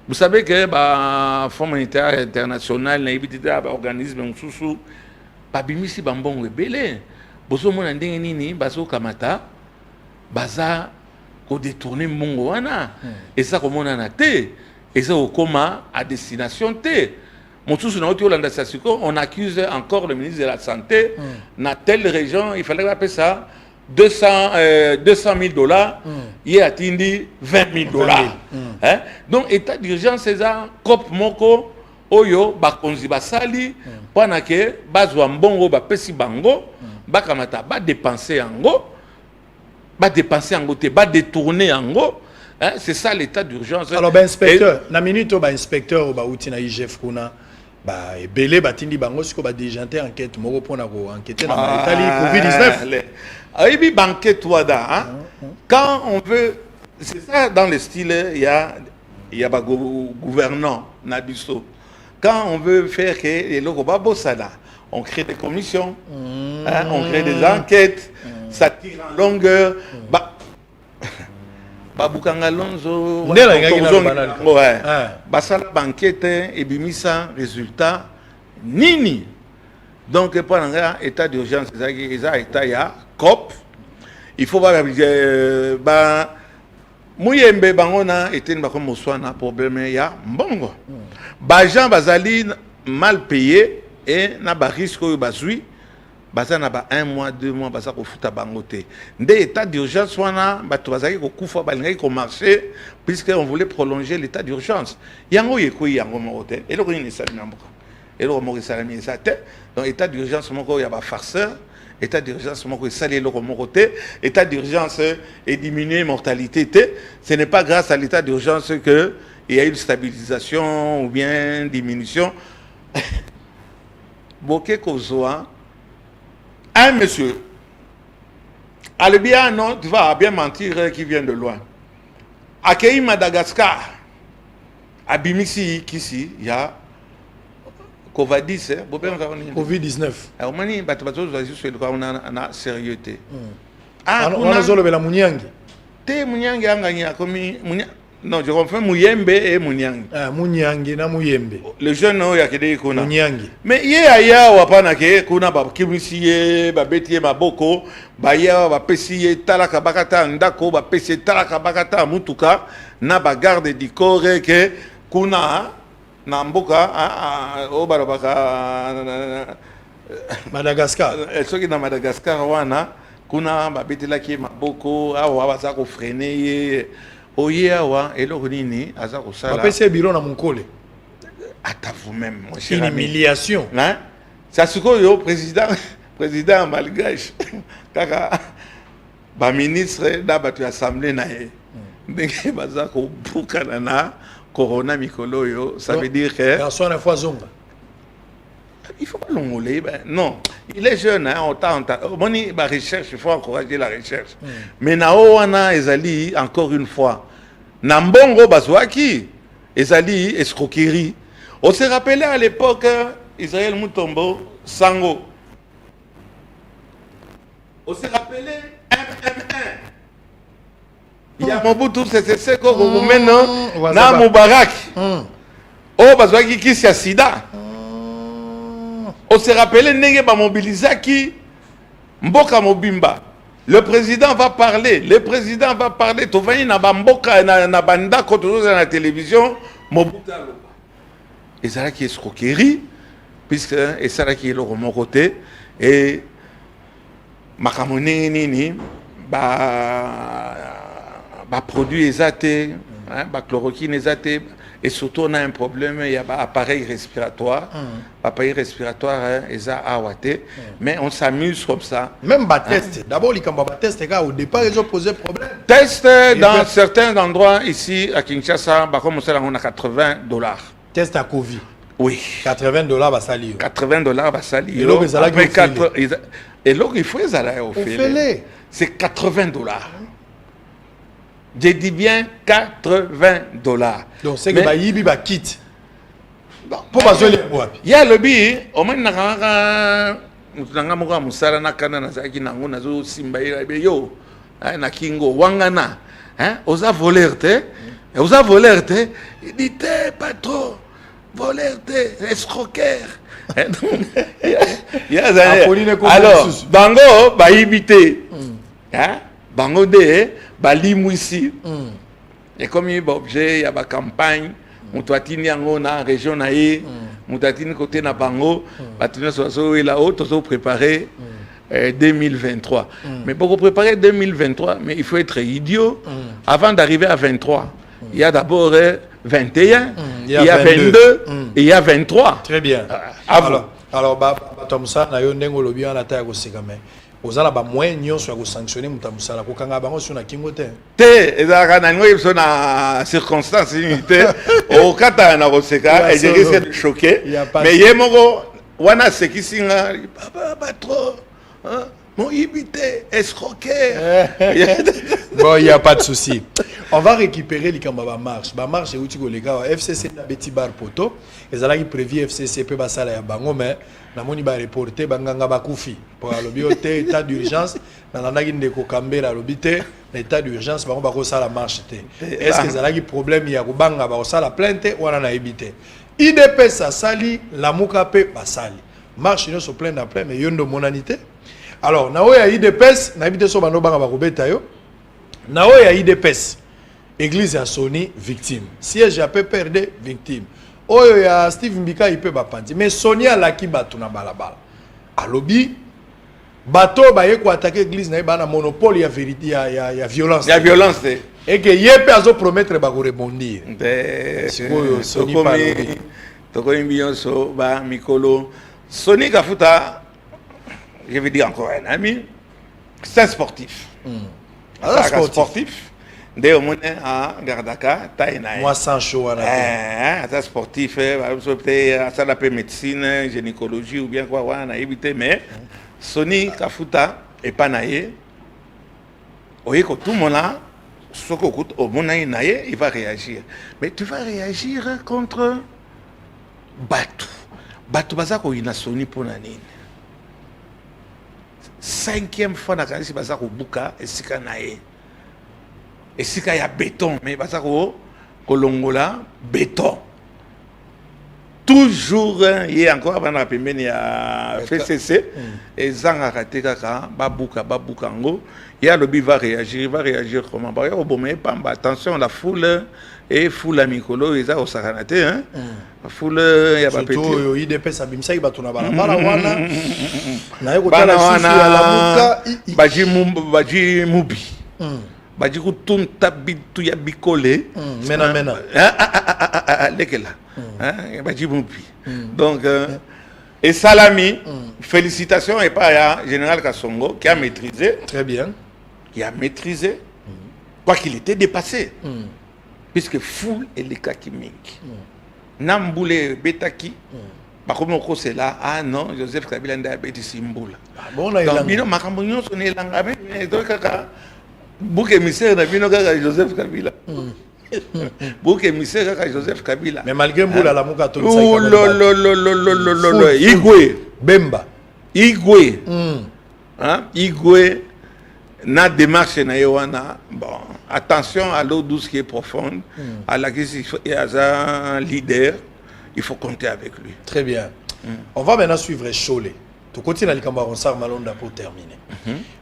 Vous savez que le Fonds monétaire international, l'organisme sous babimisi bambon rebelle. Bozo mona ndenge nini bazo kamata baza ko détourner mongo wana. Et ça comme on en a té. Et ça au coma à destination té. On accuse encore le ministre de la Santé. Dans telle région, il fallait appeler ça 200 000 $. Il a atteint 20 000 $. Hein? Donc, état d'urgence, c'est ça. Cop moko, oyo, bakonzi basali, pendant que bazwa mbongo, bapesi bango, bakamata, ba dépenser ango, ba détourner ango. Hein? C'est ça l'état d'urgence. Alors, inspecteur, na minute, inspecteur, outi na IGF kuna. Bah belé batindi bango siko ba déjanté enquête moko pona ko enquêter na Italie Covid-19. Aibi banquet wada quand on veut c'est ça dans le style il y a ba gouvernant na biso. Quand on veut faire que les locaux ba bossada, on crée des commissions, on crée des enquêtes, ça tire en longueur. Babukanga Lonzo, ouais, basala banquette et bimisa résultat nini. Donc pendant état d'urgence, état ya COP, il faut voir Mouyembe bangona était une comme na problème ya mbongo. Bajan bazali mal payé et na ba risque bazui baza na ba 1 mois 2 mois baza ko futa bango te nde état d'urgence wana bato bazaki ko kufa balingaki ko marcher puisque on voulait prolonger l'état d'urgence yango yeko yango moko te eloko ni sali na mboka eloko moko salami eza te donc état d'urgence moko ya ba farceur état d'urgence moko esali eloko moko te état d'urgence et diminuer mortalité te ce n'est pas grâce à l'état d'urgence que il y a eu une stabilisation ou bien diminution Boké Kozoa un monsieur Alebia non tu vas bien mentir qui vient de loin accueilli Madagascar abimisi kisi il y a Covid-19 Covid-19 au mani batabazo juste le on a sérieuxité on a zolo bela munyangi te munyangi anganya komi non je confirme muyembe et munyangi munyangi na muyembe le jeune no ya kede kuna munyangi mais ye aya wapana ke kuna ba kimisiye ba betie maboko ba ya ba pesiye talaka bakata ndako ba pesiye talaka bakata mutuka na ba garde du corps ke kuna na mboka o barabaka Madagascar soki na Madagascar wana kuna ba betelaki maboko awa baza ko freiner ye oye awa eloko nini aza ko sala ba pese biro na munkole ata vous-même mon cher une ami humiliation hein ça sikoyo président malgache kaka ba ministre da ba tu assemblée na ye ndenge baza ko bukana na corona mikolo yo ça veut dire que personne ne fois zonga il faut pas l'ongoler non il est jeune hein on tente moni ba recherche il faut encourager la recherche mais na wana ezali encore une fois na mbongo bazwaki ezali escroquerie on se rappelait à l'époque Israël Mutombo Sango on se rappelait MMN il y a Mobutu c'est ko maintenant na Mubarak oh bazwaki kisi ya sida on se rappelait ndenge ba mobilisaki mboka mobimba le président va parler tovani na ba mboka na banda ko tozo na télévision Mobutu aloba ezalaki escroquerie puisque ezalaki eloko moko te et makambo ndenge nini ba produit ezate ba chloroquine ezate et surtout on a un problème il y a un appareil respiratoire eza awate mais on s'amuse comme ça même ba test d'abord les kamba ba test au départ ils ont posé problème test dans certains endroits ici à Kinshasa ba comme ça on a $80 test à Covid oui $80 va salir $80 va salir et donc et donc il faut les aller au fait c'est $80 je dis bien $80. Donc c'est que bayibi ba kit. Pour bazoli wapi. Ya lobi o man nakanga mutanga moko musala nakana na zaki nango nazo simba yo na kingo wangana hein oza voleur te il dit pas trop voleur te escroqueur alors bango bayibite hein bango de balimu ici et comme il y a objet il y a ba campagne mutatini yango na région na ye mutatini côté na bango batuna so la haute so préparer 2023 mais pour préparer 2023 mais il faut être idiot avant d'arriver à 23 il y a d'abord 21 il y a 22 et il y a 23 très bien alors Tom ça na yo ndengo lobi na ta ko sekame ozala ba moyen nyonso ya ko sanctionner mutamusala ko kanga bango sur na kingo te ezaka na ngoyi so na circonstance unité au kata na koseka et je risque de choquer mais yemoko wana sekisinga pas trop hein mon ibité escroquer bon il y a pas de souci on va récupérer les kamba marche et uti ko les gars FCC na Betty Bar Poto ezala qui prévu FCC pe basala ya bango mais na moni ba reporter banganga bakufi pour alobi ote état d'urgence na nandaki ndeko kambera lobité l'état d'urgence bango bako sala marche te est-ce que ezala qui problème ya kubanga ba sala plainte wana na ebité IDP ça sali la muka pe basali marche no so plein na plein mais yondo monanité alors na oya IDPS na ebité so bando banga ba kobeta yo na oya IDPS église ya Soni victime siège ya PPRD victime oyo ya Steve Mbika ipe bapandi mais Sonia laki batu na balabala alobi bato baye ko attaquer église na ba na monopole ya vérité ya violence. Ya violence. Et que yepe azo promettre ba ko rebondir. Sikoyo Sony Palobi. Toko Mbionso ba Mikolo. Sony Kafuta, je vais dire encore un ami, c'est un sportif. Sportif. Dès au moins à Gardaka, taïna. Moi sans chaud c'est sportif, peut-être ça l'appelle médecine, gynécologie ou bien quoi, on a évité, mais Sony Kafuta et pas naïe. Oye que tout le monde là, ce qu'on écoute au monde naïe, il va réagir. Mais tu vas réagir contre Batou. Batou bazako ina Sony pour nani. 5e fois na kanisi bazako buka esika naïe. Et si il y a béton, mais parce que Kolongola, béton. Toujours, il y a encore avant la période, il y a FCC, et Zanga Katekaka, Babouka, Baboukango, il y a le il va réagir comment? Attention, la foule, et foule à Mikolo, ils ont au Saranate, hein? La foule, il y a pas petit. Surtout, il dépêche à Bimsa, il va tourner à Balawana. Balawana, Baji Moubi. Badjikou tourne tabitou ya bikole mena lekela badji moupi donc et Salami félicitations et pas à général Kassongo qui a maîtrisé très bien quoi qu'il était dépassé puisque foule et les kakimink Namboule Betaki bakomoko c'est là non Joseph Kabila nda beti simboula bon là donc bino makambo nyonso ne langa mais donc kaka bouc émissaire na bino kaka Joseph Kabila bouc émissaire kaka Joseph Kabila mais malgré Mboula la muka to oh lo Igwe Bemba Igwe Igwe na démarche na Yowana bon attention à l'eau douce qui est profonde à la crise il y a un leader il faut compter avec lui très bien on va maintenant suivre Cholet tu continues à l'ikamba Ronsard Malonda pour terminer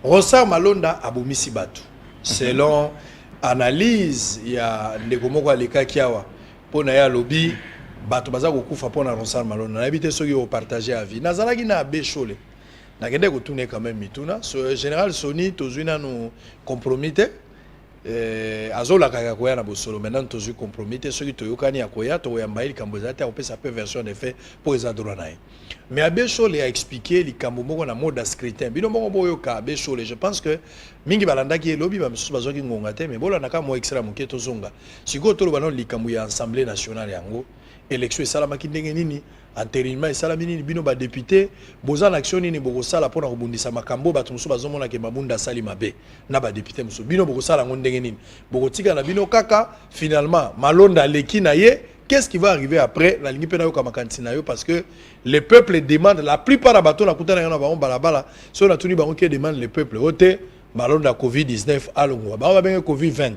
Ronsard Malonda abomisi batu selon analyse il y a ndeko moko aleka kiawa pona ya lobby bato baza kokufa pona Ronsard Malonda na habité soki au partager avis nazalaki na abe Cholet na kende ko tourner quand même mituna so général Sony tozuna no compromis azola kaka koya na bosolo maintenant tozu compromis soki toyokani ya koya to ya mbaili kambozate a opesa peu version de fait pour les adroits nae mais abe Cholet a expliqué likambo moko na mode scrutin bino moko boyoka abe Cholet je pense que mingi balandaki elobi ba misusu bazoki ngonga te mais bola naka mo extra moke tozonga siko tolo banon likambo ya assemblée nationale yango élection esalamaki ndenge nini antérieursement esalami nini bino ba député boza na action nini bokosala pona kobundisa makambo bato musu bazomona ke mabunda sali mabe na ba député musu bino bokosala ngo ndenge nini bokotika na bino kaka finalement Malonda leki na ye qu'est-ce qui va arriver après la ligne pena yo kama kantina yo parce que le peuple demande la plupart bato na kutana yana ba balabala so na tuni bango qui demande le peuple ote Malonda Covid-19 alongo ba benga Covid-20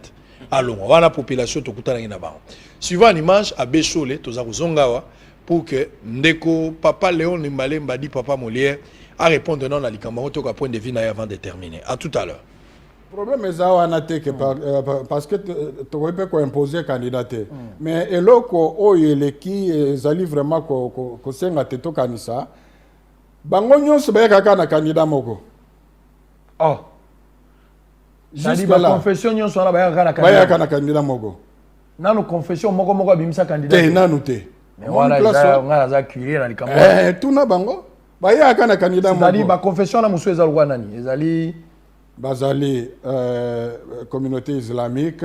alongo wana population to kutana ina ba suivant l'image à Bécholé toza kozongawa pour que ndeko papa Léon Limbale Mbadi papa Molière a répondre non à likambo to ka point de vue na avant de terminer à tout à l'heure problème est ça wana te que parce que tu peux ko imposer candidaté mais eloko oyeleki ezali vraiment ko senga te to kanisa bango nyonso ba kaka na candidat moko juste la confession nyonso na ba kaka na candidat moko nanu confession moko abimisa candidat te nanu te mais voilà ngala za curie na likambo tuna bango bayaka na candidat moko c'est-à-dire ba confession na musu ezalwa nani ezali Bazali communauté islamique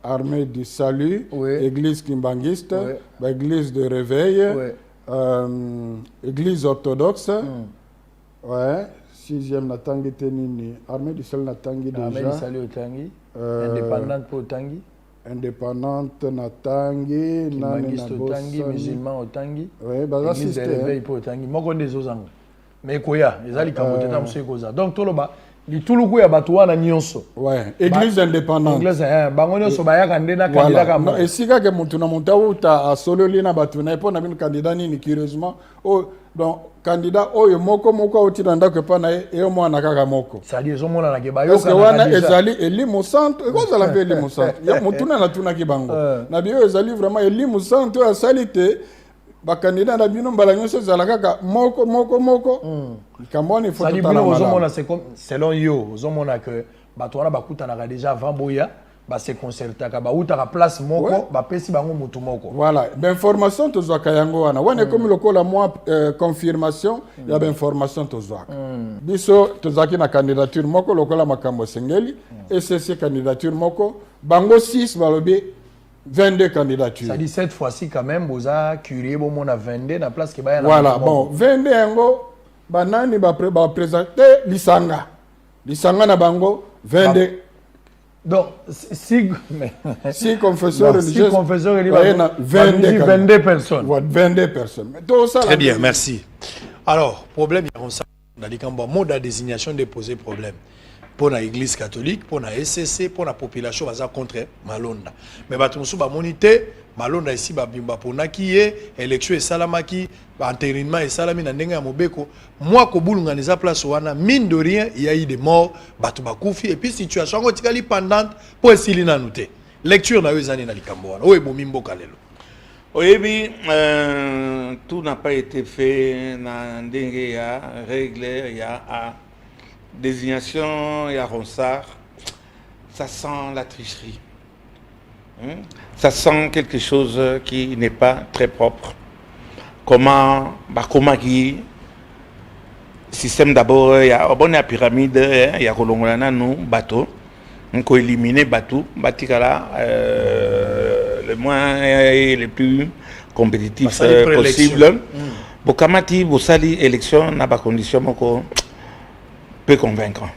armée du salut église kimbangiste église de réveil église orthodoxe ouais 6e natangi tenini armée du salut natangi déjà armée du salut otangi indépendante pour otangi indépendante natangi nani na otangi musulman otangi église de réveil pour otangi moko ndezozanga mais koya ezali kambote na musu koza donc toloba lituluku ya bato wana nyonso église indépendante église bango nyonso bayaka ndena candidat kama esika ke mutu na monta uta asololi na bato na epona bino candidat nini curieusement donc candidat oyo moko otira ndako pa na eyo mwana kaka moko sali ezomona na ke bayoka parce que wana ezali elimu centre ekozala mpe elimu centre ya mutu na tuna ki bango na bio ezali vraiment elimu centre asali te ba candidat na bino mbala nyonso ezala kaka moko kamboni faut tout à c'est comme selon yo ozomona que bato wana bakutanaka déjà avant boya ba se concertaka ba utaka place moko ba pesi bango mutu moko. Voilà, l'information tozwaka yango wana wana comme lokola moi confirmation ya ba information tozwaka biso tozaki na candidature moko lokola makambo sengeli et c'est candidature moko bango 6 balobi 22 candidatures. Ça dit cette fois-ci quand même boza curieux bon mon a 22 na place que ba yana. Voilà, bon 22 yango banani ba présenter lisanga na bango 22. Donc, si confesseurs religieux, 22 personnes. 22 personnes. Très bien, merci. Alors, problème, il y a un mode de désignation déposé problème. Pour l'église catholique, pour la SCC, pour la population, va contre Malonda. Mais batumsu ba monité, Malonda ici ba bimba pour nakiye, élection et salamaki, entérinement et salami na ndenga mobeko. Moi ko bulunga neza place wana, mine de rien, il y a eu des morts, batu bakufi et puis situation ngo tikali pendante pour esili na nouté. Lecture na wezani na likambo wana. Oye bomimbo kalelo. Oui, tout n'a pas été fait na ndenge ya règle ya a désignation et à Ronsard, ça sent la tricherie. Ça sent quelque chose qui n'est pas très propre. Comment qui système d'abord, il y a une pyramide, il y a nous bateau, on peut éliminer bateau, batikala le moins et le plus compétitif possible. Bokamati, Bosali, élection, n'a pas condition peu convaincant.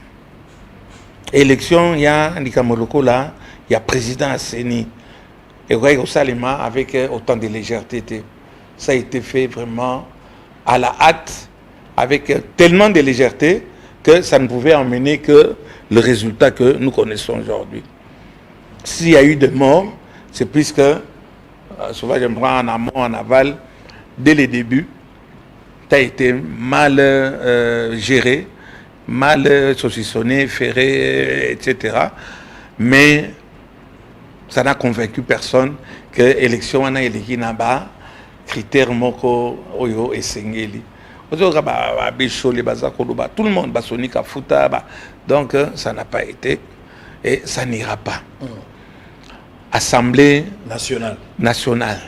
Élection, il y a Nikamoloko là, il y a président Asseni. Et au Salima avec autant de légèreté. Ça a été fait vraiment à la hâte, avec tellement de légèreté que ça ne pouvait emmener que le résultat que nous connaissons aujourd'hui. S'il y a eu des morts, c'est puisque, souvent je me prends en amont, en aval, dès le début, ça a été mal géré, mal saucissonné, ferré, etc. Mais ça n'a convaincu personne que l'élection a été naba critère moko oyo et sengeli. Tout le monde va sonner à fouta, donc ça n'a pas été et ça n'ira pas. Assemblée nationale.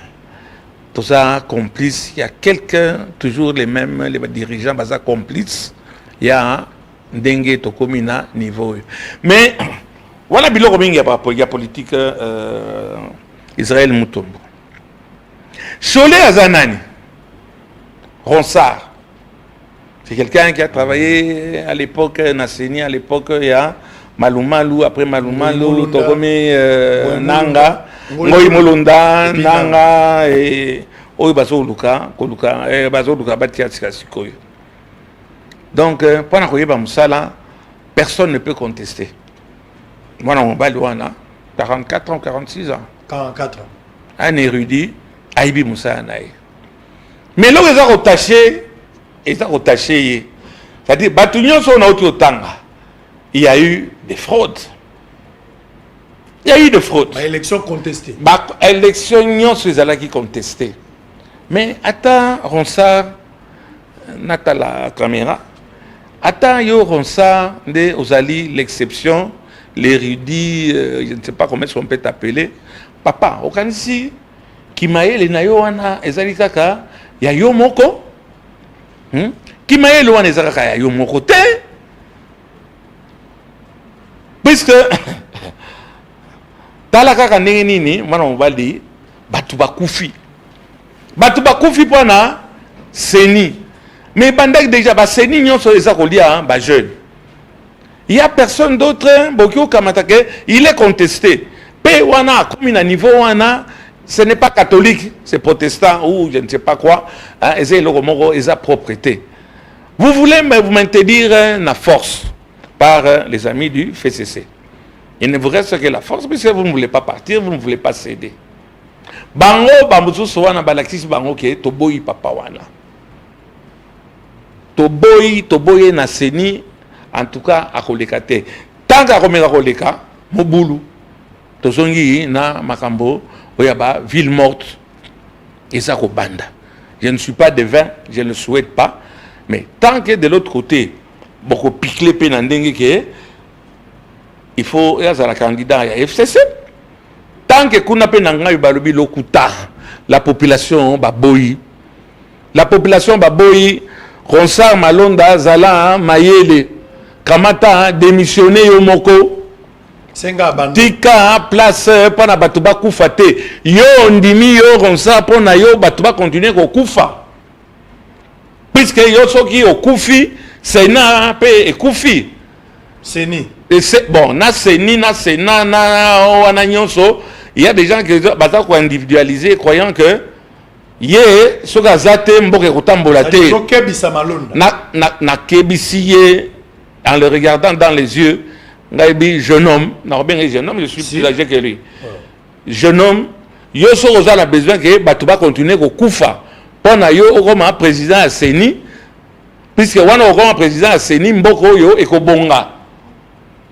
Tout ça complice. Il y a quelqu'un, toujours les mêmes, les dirigeants, basa complices. Il y a dengue tokomina niveau. Mais voilà biloko mingi ya politique Israël Mutombo. Cholé Azanani, Ronsard, c'est quelqu'un qui a travaillé à l'époque Nasseni, à l'époque il y a Malumalu, après Malumalu, Tokomi Nanga, Ngoyi Molonda, Nanga et Oyo Bazo Luka, Bazo Luka Batia Sikoyo. Donc, pendant que Moussala, personne ne peut contester. Moi, on va loin, 44 ans, 46 ans. 44 ans. Un érudit, Aïbi Moussa Anaï. Mais là, ils ont retaché, c'est-à-dire, Batunion sont au Tanga. Il y a eu des fraudes. Élection contestée. Élection, c'est qui contestée. Mais attends, Ronsard, Natala caméra. Attends, yo Ronsard, de Ozali, l'exception, l'érudit, je ne sais pas comment on peut t'appeler. Papa, au Kanisi, Kimae, les Nayoana, Ezali Kaka, ya yo moko. Kimae, le wan Ezaka, ya yo moko te. Puisque, Talaka Nini, moi on va dire, Batuba Koufi. Batuba Koufi pour na, Seni. Mais Bandak déjà, Seni, nyon so Ezakolia, jeune. Il n'y a personne d'autre, Bokyo Kamatake, il est contesté. Wana, comme il a niveau wana, ce n'est pas catholique, c'est protestant ou je ne sais pas quoi. Ils ont propriété. Vous voulez vous maintenir la force par les amis du FCC. Il ne vous reste que la force, puisque vous ne voulez pas partir, vous ne voulez pas céder. Bango, Bamboussou, Soana, Balakis, Bango, qui est Toboyi, Papa Wana. Toboyi, Naseni, en tout cas, à Kolekate. Tant qu'à Romera Koleka, Moboulou. Tozongi na makambo oyaba ville morte eza ko banda Je ne suis pas devin, je ne le souhaite pas. Mais tant que de l'autre côté, beaucoup piquer penandenge que il faut y avoir un candidat à FCC. Tant que kuna penanga balobi lokuta, la population baboyi. La population baboyi, Ronsard Malonda Zala Mayele, Kamata démissionné Yomoko. Tika place pana batuba kufa te. Yo ndimi yo Ronsard pona yo batuba continuer ko kufa. Puisque yo soki okufi, Sena pe ekufi. Seni. Bon, na Seni, na Sena, na wana nyonso, il y a des gens qui bata ko individualiser croyant que ye soka zate mboke kotambola te. Na kebisi ye en le regardant dans les yeux. Jeune homme, je suis plus âgé que lui. Jeune homme, yo soka a besoin que batuba continue ko kufa. Pona yo comme président à Seni, puisque wana comme président à Seni mboko yo ekobonga.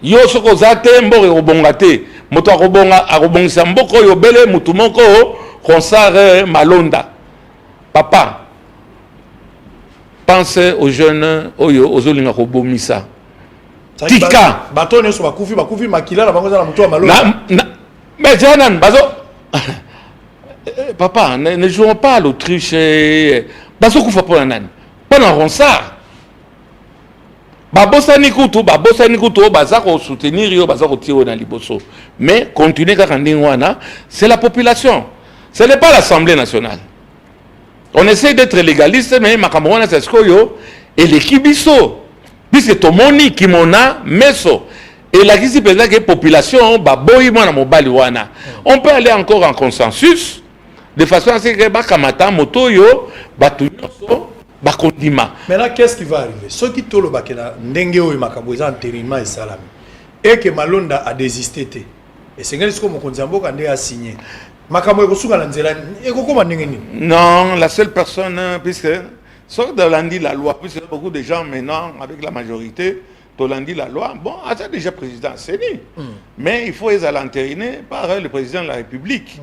Yo soko zate mboko ekobonga te. Moto akobongisa mboko yo bele mutu moko Ronsard Malonda. Papa, pense aux jeunes oyo ozolinga kobomisa. Tika batone so bakufi makila na bango za na mutu wa Malonda. Mais janan bazo papa, ne jouons pas à l'autruche. Bazo kufa pour nan. Pendant Ronsard. Babosani kutu, baza ko soutenir yo, baza ko tirer dans liboso. Mais continuer quand wana, c'est la population. Ce n'est pas l'Assemblée nationale. On essaie d'être légaliste, mais makamwana c'est ce que yo et l'équipe biso. Puisque tout moni qui mona meso. Et la question c'est que la population baboyi mona mobali wana. On peut aller encore en consensus de façon à ce que bakamata moto yo batu nyonso bakondima. Maintenant qu'est-ce qui va arriver? Ceux qui tolo bakena ndenge oyo makambo eza intérimaire et salami. Et que Malonda a désisté té. Et c'est ngeli siko mokonzi mboka ndé a signé. Makambo ekosuka na nzela ekokoma ndenge nini? Non, la seule personne puisque sauf de l'andi la loi, puisque beaucoup de gens maintenant avec la majorité Tolandi la loi, bon, c'est déjà président Seni. Mais il faut les entériner par le président de la République.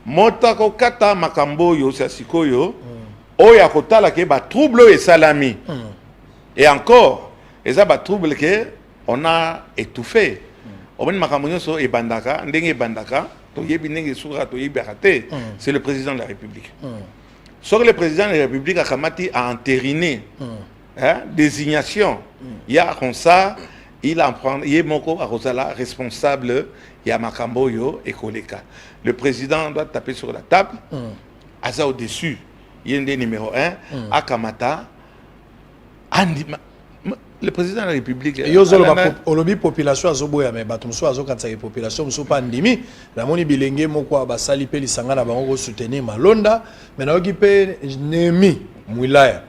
Motako kata makambo yo sasiko yo, oya kotala ke ba trouble et salami. Et encore, eza ba trouble que on a étouffé. On makambo so e bandaka, ndenge bandaka, to yebi ndenge sura to yebi raté, c'est le président de la République. Sur le président de la République a entériné désignation. Il y a comme ça, il en prend, il est moko à responsable, il y a Makambo yo et Koleka. Le président doit taper sur la table, Aza au-dessus, il y a un des numéro 1, à Kamata, le président de la République. Olobi population azoboya mais batumso azokatsa ke population muso pa ndimi la moni bilenge moko basali pe lisanga na bango ko soutenir Malonda mais na okipe nemi mwilaya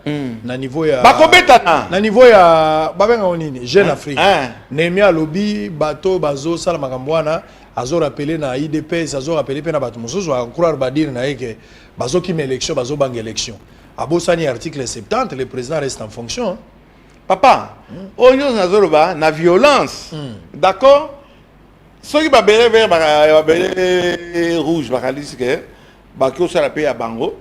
na niveau ya bakobetana na niveau ya babenga onini Jeune Afrique nemi alobi bato bazo sala makambo wana azo rappeler na IDPS azo rappeler pe na bato muso a croire ba dire na yeke bazo ki élection bazo bang élection abosani article 70 le président reste en fonction hein? Papa, on a na violence. D'accord? Ceux qui babere vert, babere rouge, bakaliske, bakio ça la paye à bango,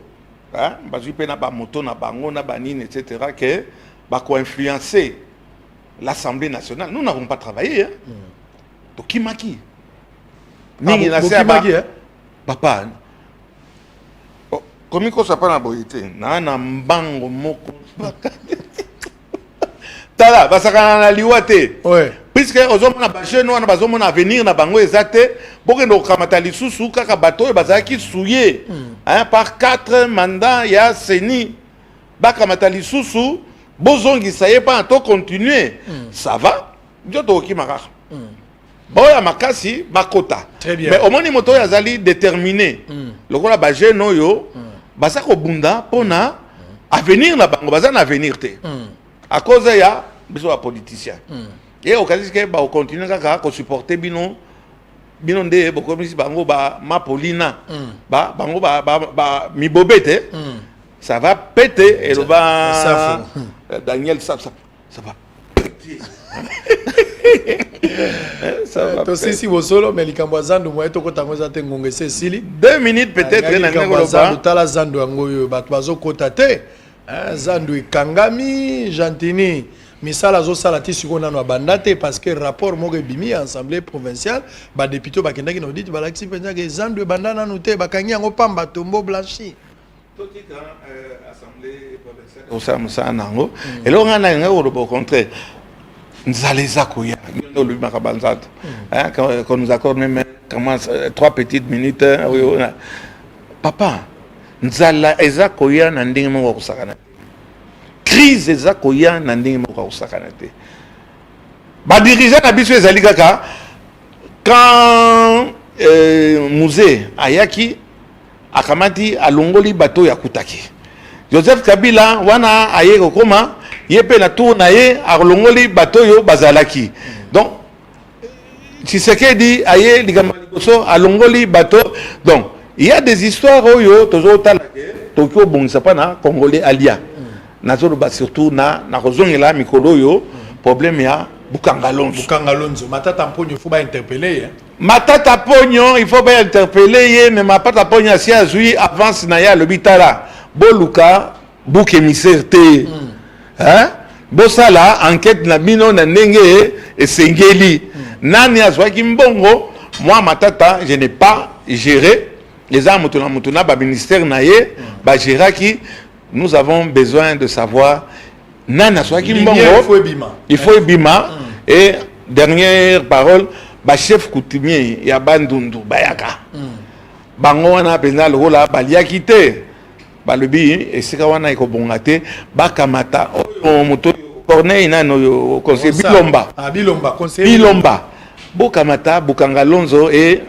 hein? Basu paye na ba moto na bango na banine etc. que bako influencer l'Assemblée nationale. Nous n'avons pas travaillé. Hein? Donc qui maki? Ni na c'est hein? Papa. Comment qu'on s'appelle la boyité? Na na mbango moko. Tala, basaka na liwate. Ouais. Puisque ozomona ba jeune wana bazomona avenir na bango ezate, bokendo kamata lisusu kaka bato bazaki souillé. Hein, par 4 mandats ya Seni. Bakamata lisusu, bozongi ça y est pas to continuer. Ça va? Dioto okimaka. Boya makasi bakota. Très bien. Mais au moni moto yazali déterminé. Lokola ba jeune oyo, basako bunda pona avenir na bango bazana avenir te. À cause de ça, il y a des politiciens. Et au cas où on continue à supporter Bino de ma Paulina, mi bobete, ça va péter et le va Daniel ça va péter. Ça va. tosisi bosolo mais likambo ya zando moye tokotango eza te ngongo ese esili 2 minutes peut-être na likambo ya zando ngolo tala zando yango oyo bato bazokota te zando ekangami gentini misala azosala ti sikoyo nano abanda te parce que rapport moko ebimi ya assemblée provinciale badepute bakendaki na audit balakisi mpenza ke zando ebanda nano te bakangi yango pamba tombo blanchi osala mosala nango eloko ngai na ngai koloba au contraire nzala eza koya olobimaka banzando qu'on nous accorde même 3 petites minutes papa nzala eza koya na ndenge moko akosakana te crise eza koya na ndenge moko akosakana te badirigant na biso ezali kaka quand musée ayaki akamati alongoli bato ya kutaki Joseph Kabila wana aye kokoma ye pe na tour na ye alongoli bato yo bazalaki donc Tshisekedi aye likambo liboso alongoli bato donc il y a des histoires oyo tozo tala Tokyo bongisa pa na Congolais alia nazolo ba surtout na kozongela mikolo yo problème ya Bukanga Lonzo matata mponyo faut ba interpeller Matata Pognon, il faut bien interpeller, mais Matata Pognon, si azui avance na ya l'hôpital, Boluka, bouc émissaire te. Hein? Bosala, enquête na bino na nenge et sengeli. Nani azwa kimbongo, moi Matata, je n'ai pas géré. Les armes mutuna ba ministère na ye, ba géraki, nous avons besoin de savoir nani azwa kimbongo. Il faut ebima. Et dernière parole, ba chef coutumier ya bandundu bayaka bango wana penza lokola baliaki te balobi esika wana ekobonga te bakamata oyo moto Corneille nano yo conseil Bilomba bokamata Bukanga Lonzo et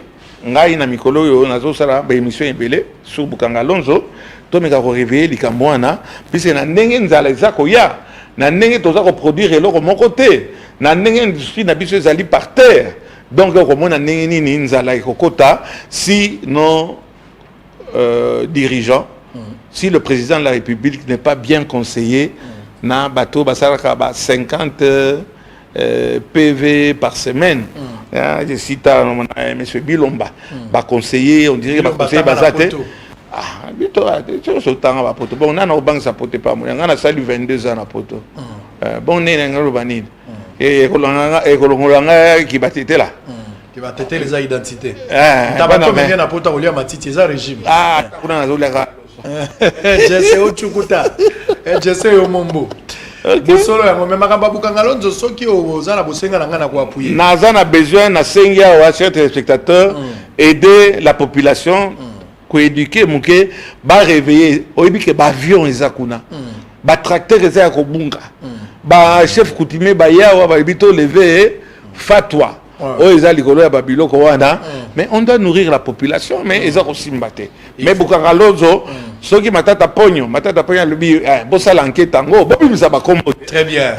ngai na mikolo yo nazosala ba émission ebele sur Bukanga Lonzo to meka ko réveiller likambo wana pise na ndenge nzala eza koya na ndenge toza ko produire eloko moko te na ndenge industrie na biso ezali par terre. Donc, si nos dirigeants, si le président de la République n'est pas bien conseillé, na bateau 50 PV par semaine, je cite M. Bilomba, conseiller, on dirait conseiller Bazate. Ah, bon, on a nos banques à poter pas, on a salu 22 ans à poto. Bon, on est un et qui va t'aider là. Qui va t'aider les identités. T'as pas combien na pota olia matiti za régime. Ah, kuna na zola. Jesse Ochukuta. Jesse Omombo. Bosolo ya ngome makamba Bukanga Lonzo soki ozala bosenga na ngana ko appuyer. Naza na besoin na sengia wa chers téléspectateurs aider la population ko éduquer muke ba réveiller oyebi ke ba avion ezakuna. Ba tracteur eza ko bunga. Ba chef coutumier ba yawa ba bito lever fatwa o eza likolo ya babilo ko wana mais on doit nourrir la population mais eza ko simbate mais Bukanga Lonzo soki matata ponyo lubi bosa l'enquête tango bobimisa ba kombo très bien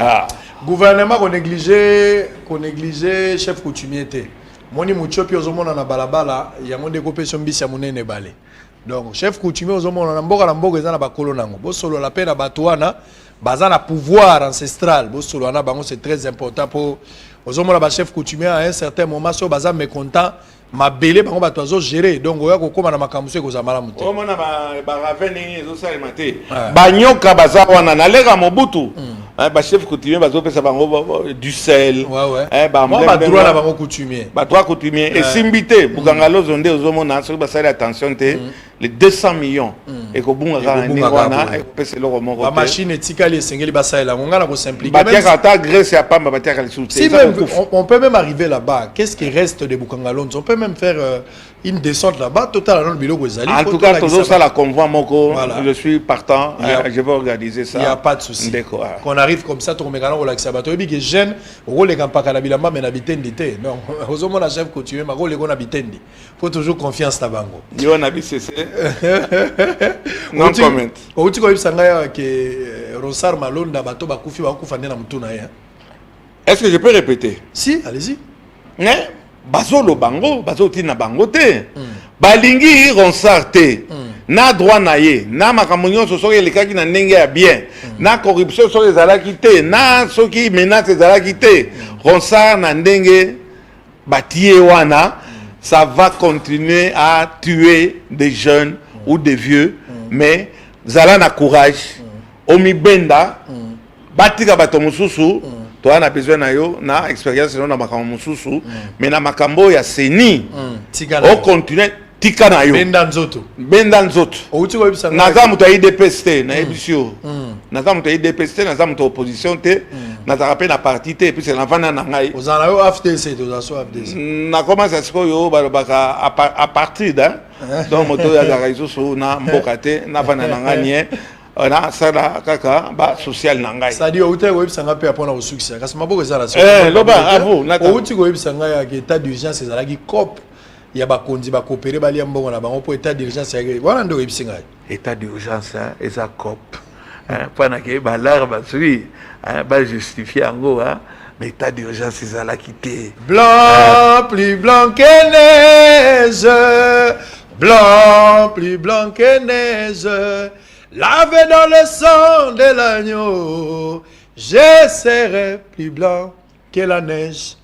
gouvernement ko négliger chef coutumier te moni muchopi ozomona na balabala yango ndeko peso mbisi ya munene bale donc chef coutumier ozomona na mboka eza na bakolo nango bosolo la pena batuana bazana pouvoir ancestral bosolo wana bango c'est très important pour ozomona ba chef coutumier à un certain moment so baza mécontent mabele bango bato azo gérer donc oya kokoma na makambo so ekozala malamu te omona ba raveni ezosalema te banyoka baza wana na lega mobutu ba chef coutumier bazopesa bango du sel ba droit na bango coutumier ba droit coutumier et simbité Bukanga Lonzo nde ozomona so basali attention te les 200 millions et ko bunga ka ni wana et pesa loko moko ba machine etikali esengeli basalela ngana ko simplifier batiaka ta Grèce ya pamba batiaka les soutes si on peut même arriver là-bas qu'est-ce qui reste de Bukanga Lonzo on peut même faire une descente là-bas total dans le biloko ezali en tout cas toujours ça la convoi moko je suis partant je vais organiser ça il y a pas de souci qu'on arrive comme ça to mekana ko lakisa bato ebi que jeune rôle kampaka na bilamba mais na bitendi te non ozomona chef coutumier ma rôle ko na bitendi faut toujours confiance na bango yo na BCC non comment outi ko ibisanga que Rosar Malonda bato bakufi bakufa ndena mutuna ya est-ce que je peux répéter si allez-y bazolo bango bazotina bango te balingi ronsar te na droit na ye na makambo nyonso soki elekaki na ndenge ya bien na corruption soki ezalaki te na soki menace ezalaki te Ronsard na ndenge batie wana ça va continuer à tuer des jeunes ou des vieux mais zala na courage omibenda batika bato mosusu to ana besoin na yo na expérience na makambo mosusu mais na makambo ya seni o continuer tika na yo benda nzoto naza moto ya IDPS te na ebisio naza moto ya IDPS te naza moto opposition te nazaka mpe na parti te puis na vana na ngai ozala yo AFDC tozaso AFDC na commence sikoyo balobaka à partir donc moto ya zaka isusu na mboka te na vana na ngai nie na sala kaka ba social na ngai c'est-à-dire outé ko ebisanga pe apona au succès kasi maboko ezala so loba avo na outé ko ebisanga ya état d'urgence ezalaki COP ya bakonzi ba coopérer balia mbongo na bango po état d'urgence ya wana ndo ebisinga état d'urgence eza COP pana ke ba larba sui ba justifier yango mais état d'urgence ezalaki te blanc plus blanc que neige blanc plus blanc que neige lavé dans le sang de l'agneau je serai plus blanc que la neige.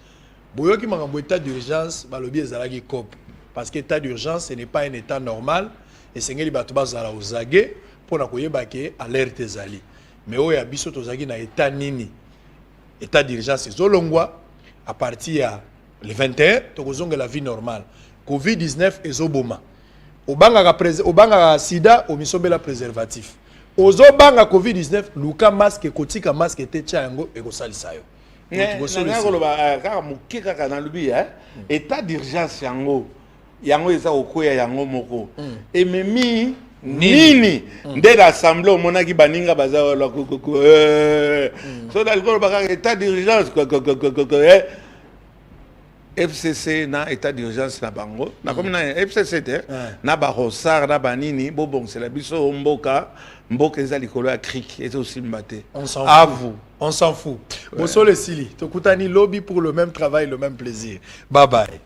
Boyoki makambo état d'urgence balobi ezalaki COP parce que état d'urgence ce n'est pas un état normal et sengeli bato bazala ozage pona koyeba ke alerte ezali mais oya biso tozaki na état nini état d'urgence ezolongwa à partir ya le 21 tokozonga la vie normale COVID-19 ezoboma obanga sida omisombela préservatif ozobanga COVID-19 luka masque kotika masque te tia yango ekosalisa yo état d'urgence yango eza okoya yango moko ememi nini nde l'assemblée omonaki baninga baza so dalikolo bakaka état d'urgence FCC na état d'urgence na bango na comme na FCC te na ba Ronsard na banini bobonsela biso mboka eza likolo ya cric eza aussi mbate on s'en fout Bosole Sili tokutani lobby pour le même travail le même plaisir bye bye.